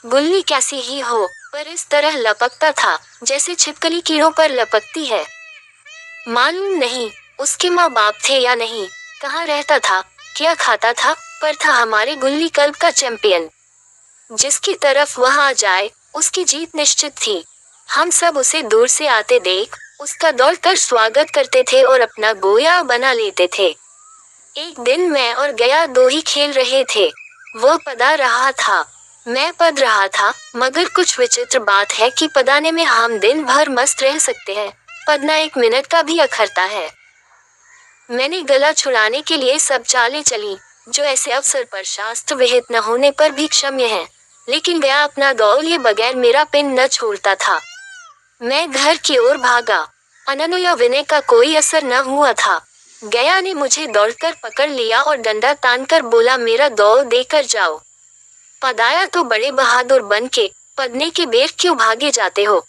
गुल्ली कैसी ही हो, पर इस तरह लपकता था जैसे छिपकली कीड़ों पर लपकती है। मालूम नहीं उसके माँ बाप थे या नहीं, कहाँ रहता था, क्या खाता था, पर था हमारे गुल्ली क्लब का चैंपियन। जिसकी तरफ वह आ जाए उसकी जीत निश्चित थी। हम सब उसे दूर से आते देख उसका दौड़कर स्वागत करते थे और अपना गोया बना लेते थे। एक दिन मैं और गया 2 ही खेल रहे थे। वो पदा रहा था, मैं पद रहा था, मगर कुछ विचित्र बात है कि पदाने में हम दिन भर मस्त रह सकते हैं, पदना 1 मिनट का भी अखरता है। मैंने गला छुड़ाने के लिए सब चालें चली जो ऐसे अवसर पर शास्त्र विहित न होने पर भी क्षम्य है, लेकिन गया अपना दौड़ लिए बगैर मेरा पिन न छोड़ता था। मैं घर की ओर भागा। अननु या विनय का कोई असर न हुआ था। गया ने मुझे दौड़कर पकड़ लिया और डंडा तानकर बोला, मेरा दौड़ देकर जाओ। पदाया तो बड़े बहादुर बन के पदने के बेर क्यों भागे जाते हो?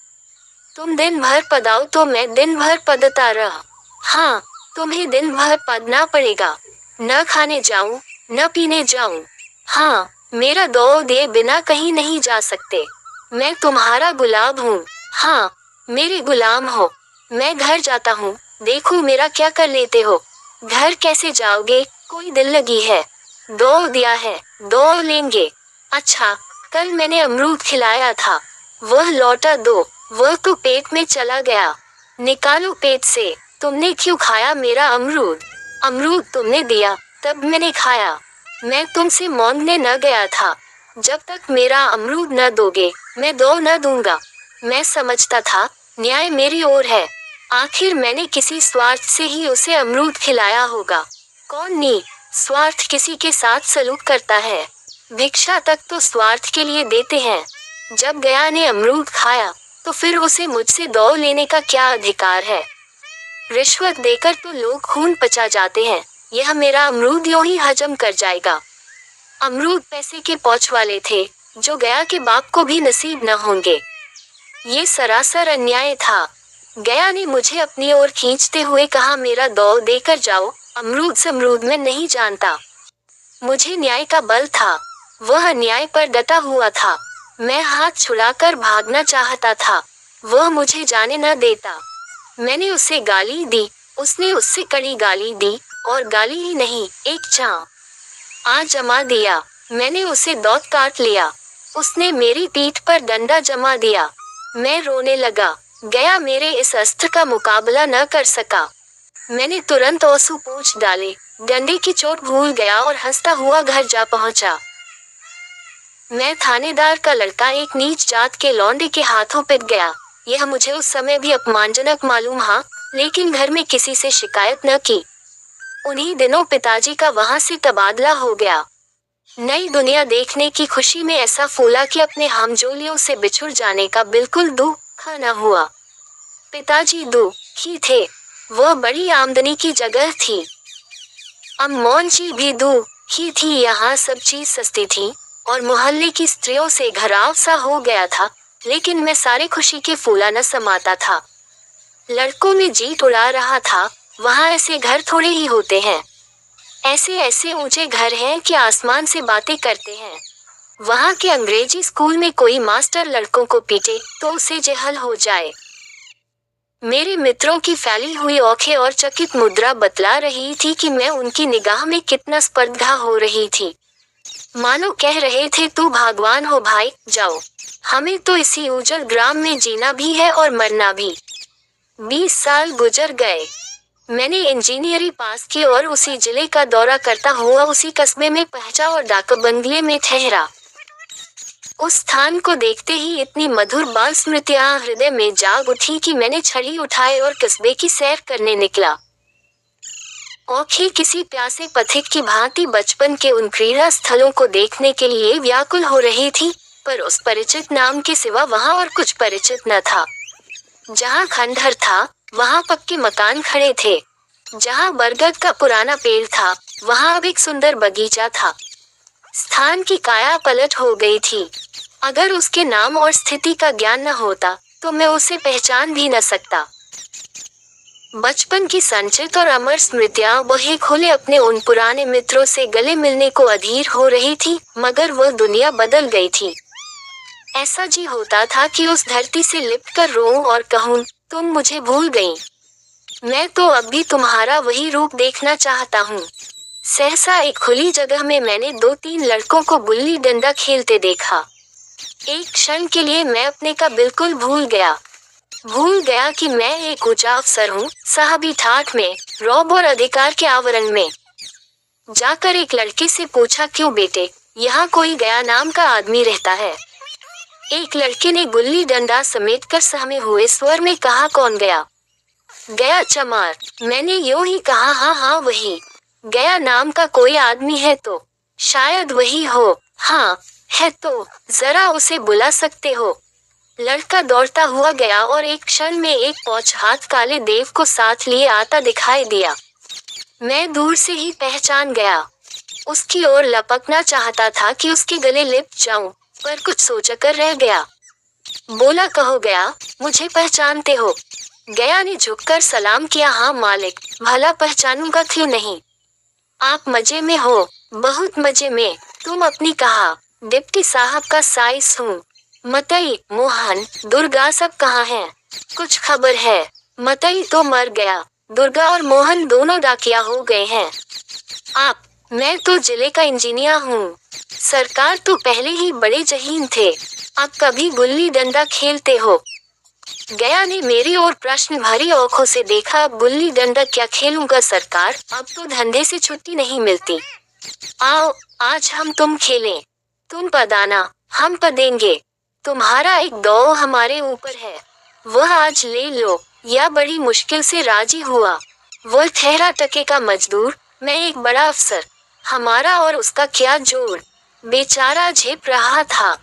तुम दिन भर पदाओ तो मैं दिन भर पदता रहा। हाँ, तुम्हें दिन भर पदना पड़ेगा। न खाने जाऊं, न पीने जाऊं। हाँ, मेरा दौड़ दिए बिना कहीं नहीं जा सकते। मैं तुम्हारा गुलाब हूँ। हाँ, मेरे गुलाम हो। मैं घर जाता हूँ, देखो मेरा क्या कर लेते हो। घर कैसे जाओगे, कोई दिल लगी है। दो दिया है, दो लेंगे। अच्छा, कल मैंने अमरूद खिलाया था, वह लौटा दो। वह तो पेट में चला गया, निकालो पेट से। तुमने क्यों खाया मेरा अमरूद? अमरूद तुमने दिया, तब मैंने खाया। मैं तुमसे मांगने न गया था। जब तक मेरा अमरूद न दोगे, मैं दो न दूंगा। मैं समझता था न्याय मेरी ओर है। आखिर मैंने किसी स्वार्थ से ही उसे अमरूद खिलाया होगा। कौन नी स्वार्थ किसी के साथ सलूक करता है। भिक्षा तक तो स्वार्थ के लिए देते हैं। जब गया ने अमरूद खाया, तो फिर उसे मुझसे दो लेने का क्या अधिकार है? रिश्वत देकर तो लोग खून पचा जाते हैं, यह मेरा अमरूद यूं ही हजम कर जाएगा। अमरूद पैसे के पौच वाले थे, जो गया के बाप को भी नसीब न होंगे। ये सरासर अन्याय था। गया ने मुझे अपनी ओर खींचते हुए कहा, मेरा दो देकर जाओ। अमरूद समरूद में नहीं जानता। मुझे न्याय का बल था, वह अन्याय पर डटा हुआ था। मैं हाथ छुड़ाकर भागना चाहता था, वह मुझे जाने न देता। मैंने उसे गाली दी, उसने उससे कड़ी गाली दी, और गाली ही नहीं, एक आ जमा दिया। मैंने उसे दौत काट लिया, उसने मेरी पीठ पर डंडा जमा दिया। मैं रोने लगा। गया मेरे इस अस्त्र का मुकाबला न कर सका। मैंने तुरंत आंसू पोंछ डाले, डंडे की चोट भूल गया और हंसता हुआ घर जा पहुंचा। मैं थानेदार का लड़का एक नीच जात के लौंडे के हाथों पिट गया। यह मुझे उस समय भी अपमानजनक मालूम हुआ, लेकिन घर में किसी से शिकायत न की। उन्हीं दिनों पिताजी का वहां से तबादला हो गया। नई दुनिया देखने की खुशी में ऐसा फूला कि अपने हमजोलियों से बिछुड़ जाने का बिल्कुल दुख न हुआ। पिताजी दुखी थे, वह बड़ी आमदनी की जगह थी। अम्मोन जी भी दुखी थी, यहाँ सब चीज सस्ती थी और मोहल्ले की स्त्रियों से घराव सा हो गया था। लेकिन मैं सारे खुशी के फूला न समाता था। लड़कों में जीत उड़ा रहा था। वहाँ ऐसे घर थोड़े ही होते हैं। ऐसे ऐसे ऊंचे घर हैं कि आसमान से बातें करते हैं। वहाँ के अंग्रेजी स्कूल में कोई मास्टर लड़कों को पीटे तो उसे जेहल हो जाए। मेरे मित्रों की फैली हुई आंखें और चकित मुद्रा बतला रही थी कि मैं उनकी निगाह में कितना स्पर्धा हो रही थी। मानो कह रहे थे, तू भगवान हो भाई, जाओ। हमें तो इसी उजल ग्राम में जीना भी है और मरना भी। 20 साल गुजर गए। मैंने इंजीनियरिंग पास की और उसी जिले का दौरा करता हुआ उसी कस्बे में पहुंचा और डाक बंगले में ठहरा। उस स्थान को देखते ही इतनी मधुर बाल स्मृतियां हृदय में जाग उठी कि मैंने छड़ी उठाए और कस्बे की सैर करने निकला। आँखें किसी प्यासे पथिक की भांति बचपन के उन क्रीड़ा स्थलों को देखने के लिए व्याकुल हो रही थी, पर उस परिचित नाम के सिवा वहां और कुछ परिचित न था। जहाँ खंडहर था, वहाँ पक्के मकान खड़े थे। जहाँ बरगद का पुराना पेड़ था, वहाँ अब एक सुंदर बगीचा था। स्थान की काया पलट हो गई थी। अगर उसके नाम और स्थिति का ज्ञान न होता, तो मैं उसे पहचान भी न सकता। बचपन की संचित और अमर स्मृतियां बहे खुले अपने उन पुराने मित्रों से गले मिलने को अधीर हो रही थी, मगर वह दुनिया बदल गई थी। ऐसा जी होता था कि उस धरती से लिपटकर रोऊं और कहूं, तुम मुझे भूल गई। मैं तो अब भी तुम्हारा वही रूप देखना चाहता हूँ। सहसा एक खुली जगह में मैंने 2-3 लड़कों को गुल्ली डंडा खेलते देखा। एक क्षण के लिए मैं अपने का बिल्कुल भूल गया कि मैं एक ऊंचा अफसर हूँ, साहबी ठाठ में, रौब और अधिकार के आवरण में। जाकर एक लड़के से पूछा, क्यों बेटे, यहाँ कोई गया नाम का आदमी रहता है? एक लड़के ने गुल्ली डंडा समेटकर सहमे हुए स्वर में कहा, कौन गया? गया चमार। मैंने यूं ही कहा, हाँ वही। गया नाम का कोई आदमी है तो शायद वही हो। हाँ है तो जरा उसे बुला सकते हो। लड़का दौड़ता हुआ गया और एक क्षण में एक पौच हाथ काले देव को साथ लिए आता दिखाई दिया। मैं दूर से ही पहचान गया। उसकी ओर लपकना चाहता था कि उसके गले लिपट जाऊं, पर कुछ सोचकर रह गया। बोला, कहो गया, मुझे पहचानते हो? गया ने झुककर सलाम किया, हाँ मालिक, भला पहचानूंगा क्यों नहीं। आप मजे में हो? बहुत मजे में। तुम अपनी कहा? डिप्टी साहब का साइस हूँ। मतई, मोहन, दुर्गा सब कहाँ हैं? कुछ खबर है? मतई तो मर गया। दुर्गा और मोहन दोनों डाकिया हो गए हैं। मैं तो जिले का इंजीनियर हूँ। सरकार तो पहले ही बड़े जहीन थे। अब कभी गुल्ली डंडा खेलते हो? गया ने मेरी ओर प्रश्न भरी आंखों से देखा। अब गुल्ली डंडा क्या खेलूंगा सरकार, अब तो धंधे से छुट्टी नहीं मिलती। आओ आज हम तुम खेलें। तुम पदाना, हम पदेंगे। तुम्हारा एक दांव हमारे ऊपर है, वह आज ले लो। यह बड़ी मुश्किल से राजी हुआ। वह ठहरा टके का मजदूर, मैं एक बड़ा अफसर। हमारा और उसका क्या जोड़। बेचारा झेप रहा था,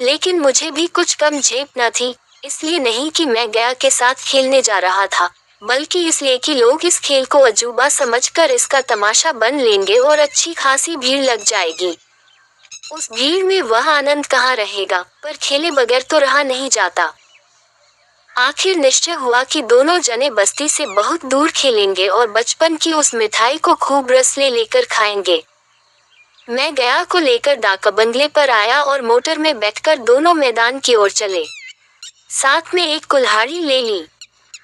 लेकिन मुझे भी कुछ कम झेप न थी। इसलिए नहीं कि मैं गया के साथ खेलने जा रहा था, बल्कि इसलिए कि लोग इस खेल को अजूबा समझकर इसका तमाशा बन लेंगे और अच्छी खासी भीड़ लग जाएगी। उस भीड़ में वह आनंद कहाँ रहेगा, पर खेले बगैर तो रहा नहीं जाता। आखिर निश्चय हुआ कि दोनों जने बस्ती से बहुत दूर खेलेंगे और बचपन की उस मिठाई को खूब रस ले लेकर खाएंगे। मैं गया को लेकर डाक बंगले पर आया और मोटर में बैठकर दोनों मैदान की ओर चले। साथ में एक कुल्हाड़ी ले ली।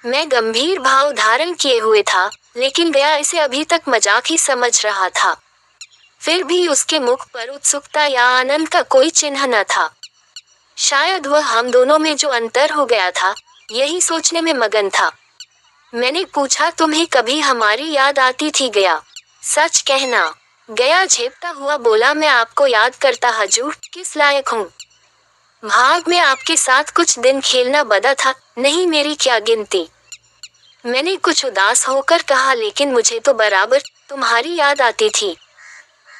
मैं गंभीर भाव धारण किए हुए था, लेकिन गया इसे अभी तक मजाक ही समझ रहा था। फिर भी उसके मुख पर उत्सुकता या आनंद का कोई चिन्ह न था। शायद वह हम दोनों में जो अंतर हो गया था, यही सोचने में मगन था। मैंने पूछा, तुम्हें कभी हमारी याद आती थी गया? सच कहना। गया झेपता हुआ बोला, मैं आपको याद करता हजूर, किस लायक हूँ। भाग में आपके साथ कुछ दिन खेलना बदा था, नहीं मेरी क्या गिनती। मैंने कुछ उदास होकर कहा, लेकिन मुझे तो बराबर तुम्हारी याद आती थी।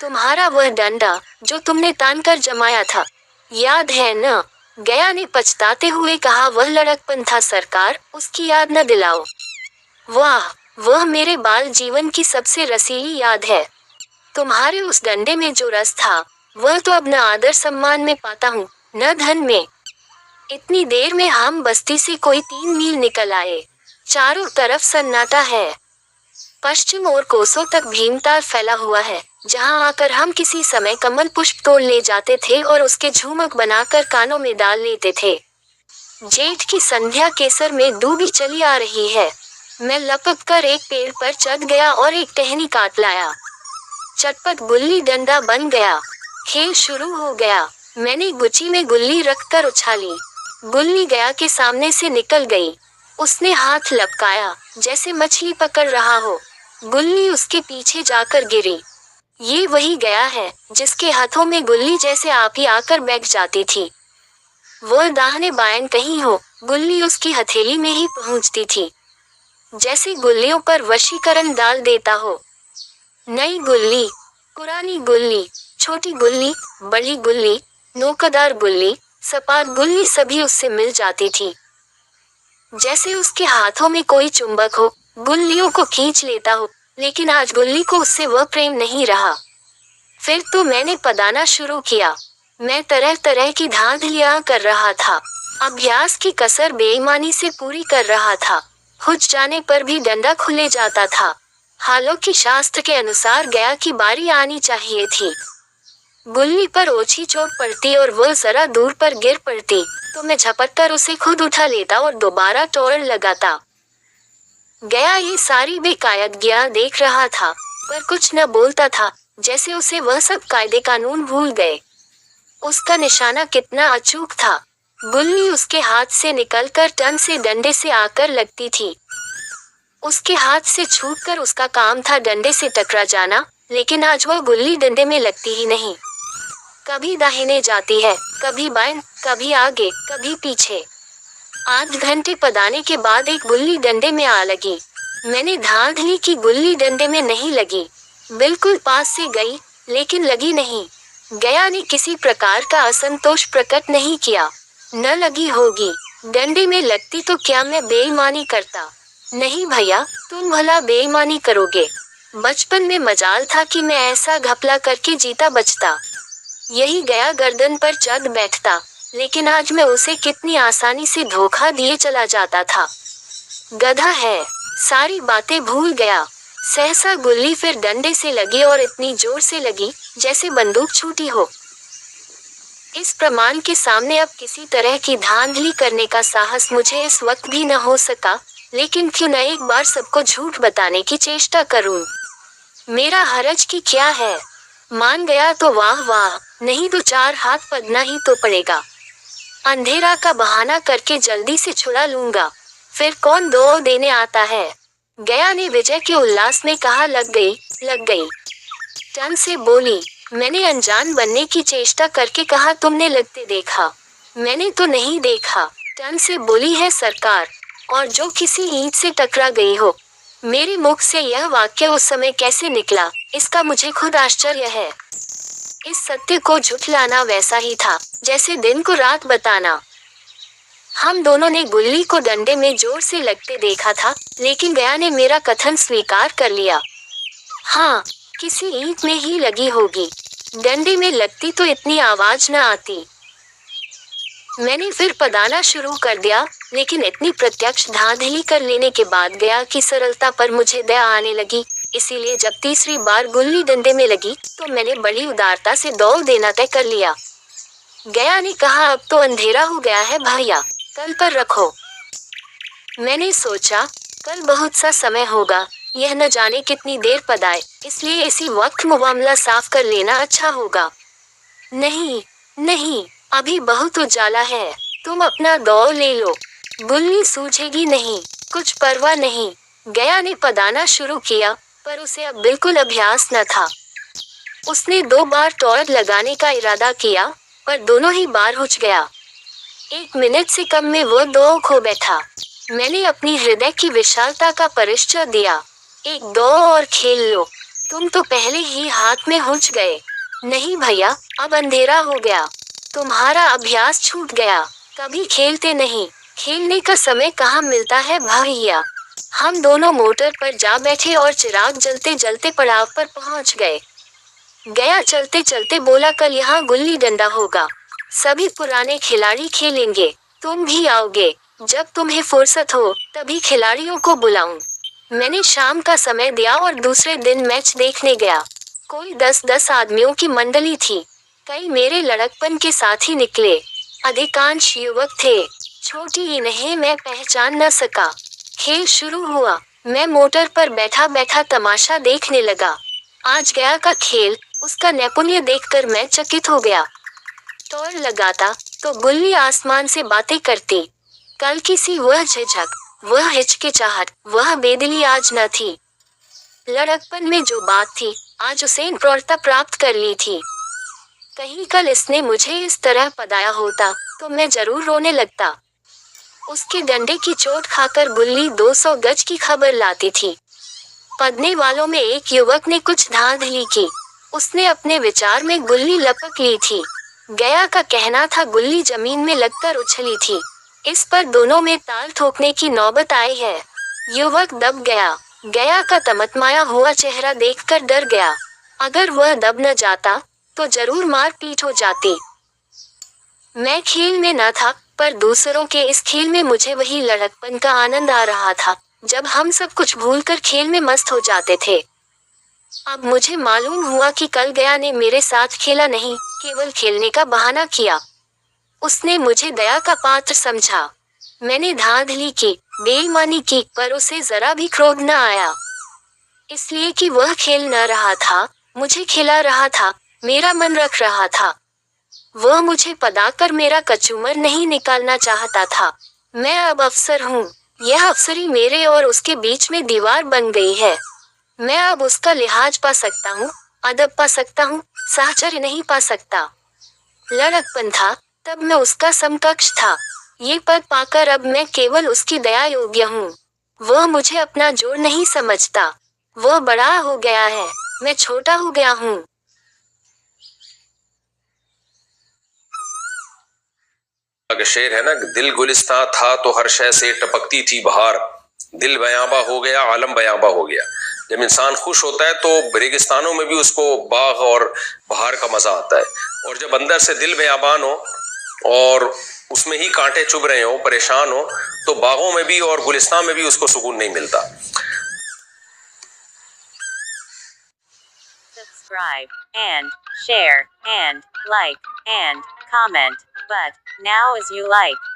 तुम्हारा वह डंडा जो तुमने तान कर जमाया था, याद है न? गया ने पछताते हुए कहा, वह लड़कपन था सरकार, उसकी याद न दिलाओ। वाह, वह मेरे बाल जीवन की सबसे रसीली याद है। तुम्हारे उस डंडे में जो रस था, वह तो अब न आदर सम्मान में पाता हूँ, न धन में। इतनी देर में हम बस्ती से कोई 3 मील निकल आए। चारों तरफ सन्नाटा है। पश्चिम और कोसों तक भीमताल फैला हुआ है, जहाँ आकर हम किसी समय कमल पुष्प तोड़ ले जाते थे और उसके झुमक बनाकर कानों में डाल लेते थे। जेठ की संध्या केसर में डूबी चली आ रही है। मैं लपक कर एक पेड़ पर चढ़ गया और एक टहनी काट लाया। चटपट गुल्ली डंडा बन गया। खेल शुरू हो गया। मैंने गुची में गुल्ली रखकर उछाली। गुल्ली गया के सामने से निकल गई। उसने हाथ लपकाया, जैसे मछली पकड़ रहा हो। गुल्ली उसके पीछे जाकर गिरी। ये वही गया है, जिसके हाथों में गुल्ली जैसे आप ही आकर बैठ जाती थी। वह दाहिने बाएं कहीं हो, गुल्ली उसकी हथेली में ही पहुंचती थी, जैसे गुल्लियों पर वशीकरण डाल देता हो। नई गुल्ली, पुरानी गुल्ली, छोटी गुल्ली, बड़ी गुल्ली, नोकदार गुल्ली, सपाट गुल्ली सभी उससे मिल जाती थी। जैसे उसके हाथों में कोई चुंबक हो, गुल्लियों को खींच लेता हो। लेकिन आज गुल्ली को उससे वह प्रेम नहीं रहा। फिर तो मैंने पदाना शुरू किया। मैं तरह तरह की धांधलियां कर रहा था। अभ्यास की कसर बेईमानी से पूरी कर रहा था। हुच जाने पर भी डंडा खुले जाता था। हालांकि शास्त्र के अनुसार गया की बारी आनी चाहिए थी। गुल्ली पर ओछी चोट पड़ती और वह जरा दूर पर गिर पड़ती, तो मैं झपट कर उसे खुद उठा लेता और दोबारा टोड़ लगाता। गया ये सारी बेकायदगियां देख रहा था, पर कुछ न बोलता था, जैसे उसे वह सब कायदे कानून भूल गए। उसका निशाना कितना अचूक था। गुल्ली उसके हाथ से निकलकर टन से डंडे से आकर लगती थी। उसके हाथ से छूटकर उसका काम था डंडे से टकरा जाना, लेकिन आज वह गुल्ली डंडे में लगती ही नहीं। कभी दाहिने जाती है, कभी बाएं, कभी आगे, कभी पीछे। 8 घंटे पदाने के बाद एक गुल्ली डंडे में आ लगी। मैंने धांधली की गुल्ली डंडे में नहीं लगी। बिल्कुल पास से गई, लेकिन लगी नहीं। गया ने किसी प्रकार का असंतोष प्रकट नहीं किया। न लगी होगी। डंडे में लगती तो क्या मैं बेईमानी करता? नहीं भैया, तुम भला बेईमानी करोगे। बचपन में मजाल था कि मैं ऐसा घपला करके जीता बचता। यही गया गर्दन पर चढ़ बैठता, लेकिन आज मैं उसे कितनी आसानी से धोखा दिए चला जाता था। गधा है। सारी बातें भूल गया। सहसा गुल्ली फिर डंडे से लगी और इतनी जोर से लगी, जैसे बंदूक छूटी हो। इस प्रमाण के सामने अब किसी तरह की धांधली करने का साहस मुझे इस वक्त भी न हो सका। लेकिन क्यों न एक बार सबको झूठ बताने की चेष्टा करूं। मेरा हरज की क्या है। मान गया तो वाह वाह, नहीं तो चार हाथ पदना ही तो पड़ेगा। अंधेरा का बहाना करके जल्दी से छुड़ा लूंगा, फिर कौन दो देने आता है। गया ने विजय के उल्लास में कहा, लग गई लग गई। टन से बोली। मैंने अनजान बनने की चेष्टा करके कहा, तुमने लगते देखा। मैंने तो नहीं देखा, टन से बोली है सरकार, और जो किसी ईंट से टकरा गई हो। मेरे मुख से यह वाक्य उस समय कैसे निकला, इसका मुझे खुद आश्चर्य है। इस सत्य को झुठलाना वैसा ही था जैसे दिन को रात बताना। हम दोनों ने गुल्ली को डंडे में जोर से लगते देखा था, लेकिन गया ने मेरा कथन स्वीकार कर लिया। हाँ, किसी ईंट में ही लगी होगी, डंडे में लगती तो इतनी आवाज न आती। मैंने फिर पदाना शुरू कर दिया, लेकिन इतनी प्रत्यक्ष धांधली कर लेने के बाद गया की सरलता पर मुझे दया आने लगी। इसीलिए जब तीसरी बार गुल्ली डंडे में लगी तो मैंने बड़ी उदारता से दौड़ देना तय कर लिया। गया ने कहा, अब तो अंधेरा हो गया है भैया, कल पर रखो। मैंने सोचा, कल बहुत सा समय होगा, यह न जाने कितनी देर पदाए, इसलिए इसी वक्त मामला साफ कर लेना अच्छा होगा। नहीं नहीं, अभी बहुत उजाला है, तुम अपना दौड़ ले लो, गुल्ली सूझेगी नहीं, कुछ परवाह नहीं। गया ने पदाना शुरू किया, पर उसे अब बिल्कुल अभ्यास न था। उसने 2 बार टॉर्च लगाने का इरादा किया, पर दोनों ही बार हुच गया। 1 मिनट से कम में वो 2 खो बैठा। मैंने अपनी हृदय की विशालता का परिचय दिया। 1-2 और खेल लो, तुम तो पहले ही हाथ में हुच गए। नहीं भैया, अब अंधेरा हो गया, तुम्हारा अभ्यास छूट गया, कभी खेलते नहीं, खेलने का समय कहाँ मिलता है भैया। हम दोनों मोटर पर जा बैठे और चिराग जलते जलते पड़ाव पर पहुंच गए। गया चलते चलते बोला, कल यहाँ गुल्ली डंडा होगा, सभी पुराने खिलाड़ी खेलेंगे, तुम भी आओगे, जब तुम्हें फुर्सत हो तभी खिलाड़ियों को बुलाऊं। मैंने शाम का समय दिया और दूसरे दिन मैच देखने गया। कोई 10-10 आदमियों की मंडली थी, कई मेरे लड़कपन के साथी निकले, अधिकांश युवक थे, छोटी इन्हें मैं पहचान न सका। खेल शुरू हुआ, मैं मोटर पर बैठा बैठा तमाशा देखने लगा। आज गया का खेल, उसका नैपुण्य देखकर मैं चकित हो गया। टॉर्च लगाता तो गुल्ली आसमान से बातें करती। कल किसी वह झिझक, वह हिचकिचाहट, वह बेदिली आज न थी। लड़कपन में जो बात थी, आज उसे प्रौढ़ता प्राप्त कर ली थी। कहीं कल इसने मुझे इस तरह पदाया होता तो मैं जरूर रोने लगता। उसके डंडे की चोट खाकर गुल्ली 200 गज की खबर लाती थी। पदने वालों में एक युवक ने कुछ धांधली की, उसने अपने विचार में गुल्ली लपक ली थी। गया का कहना था गुल्ली जमीन में लगकर उछली थी, इस पर दोनों में ताल ठोकने की नौबत आई है। युवक दब गया। गया का तमतमाया हुआ चेहरा देखकर डर गया। अगर वह दब न जाता तो जरूर मार पीट हो जाती। मैं खेल में न था, पर दूसरों के इस खेल में मुझे वही लड़कपन का आनंद आ रहा था, जब हम सब कुछ भूलकर खेल में मस्त हो जाते थे। अब मुझे मालूम हुआ कि कल गया ने मेरे साथ खेला नहीं, केवल खेलने का बहाना किया। उसने मुझे दया का पात्र समझा। मैंने धांधली की, बेईमानी की, पर उसे जरा भी क्रोध न आया, इसलिए कि वह खेल न रहा था, मुझे खिला रहा था, मेरा मन रख रहा था। वह मुझे पदाकर मेरा कचूमर नहीं निकालना चाहता था। मैं अब अफसर हूँ, यह अफसरी मेरे और उसके बीच में दीवार बन गई है। मैं अब उसका लिहाज पा सकता हूँ, अदब पा सकता हूँ, साहचर्य नहीं पा सकता। लड़कपन था, तब मैं उसका समकक्ष था, ये पद पाकर अब मैं केवल उसकी दया योग्य हूँ। वह मुझे अपना जोड़ नहीं समझता, वह बड़ा हो गया है, मैं छोटा हो गया हूँ। का शेर है ना, दिल गुलिस्तां था तो हर शय से टपकती थी बहार, दिल बयाबा हो गया आलम बयाबा हो गया। जब इंसान खुश होता है तो रेगिस्तानों में भी उसको बाग और बहार का मजा आता है, और जब अंदर से दिल बयाबान हो और उसमें ही कांटे चुभ रहे हो, परेशान हो, तो बागों में भी और गुलिस्तान में भी उसको सुकून नहीं मिलता। Subscribe and share and like and comment, but now as you like.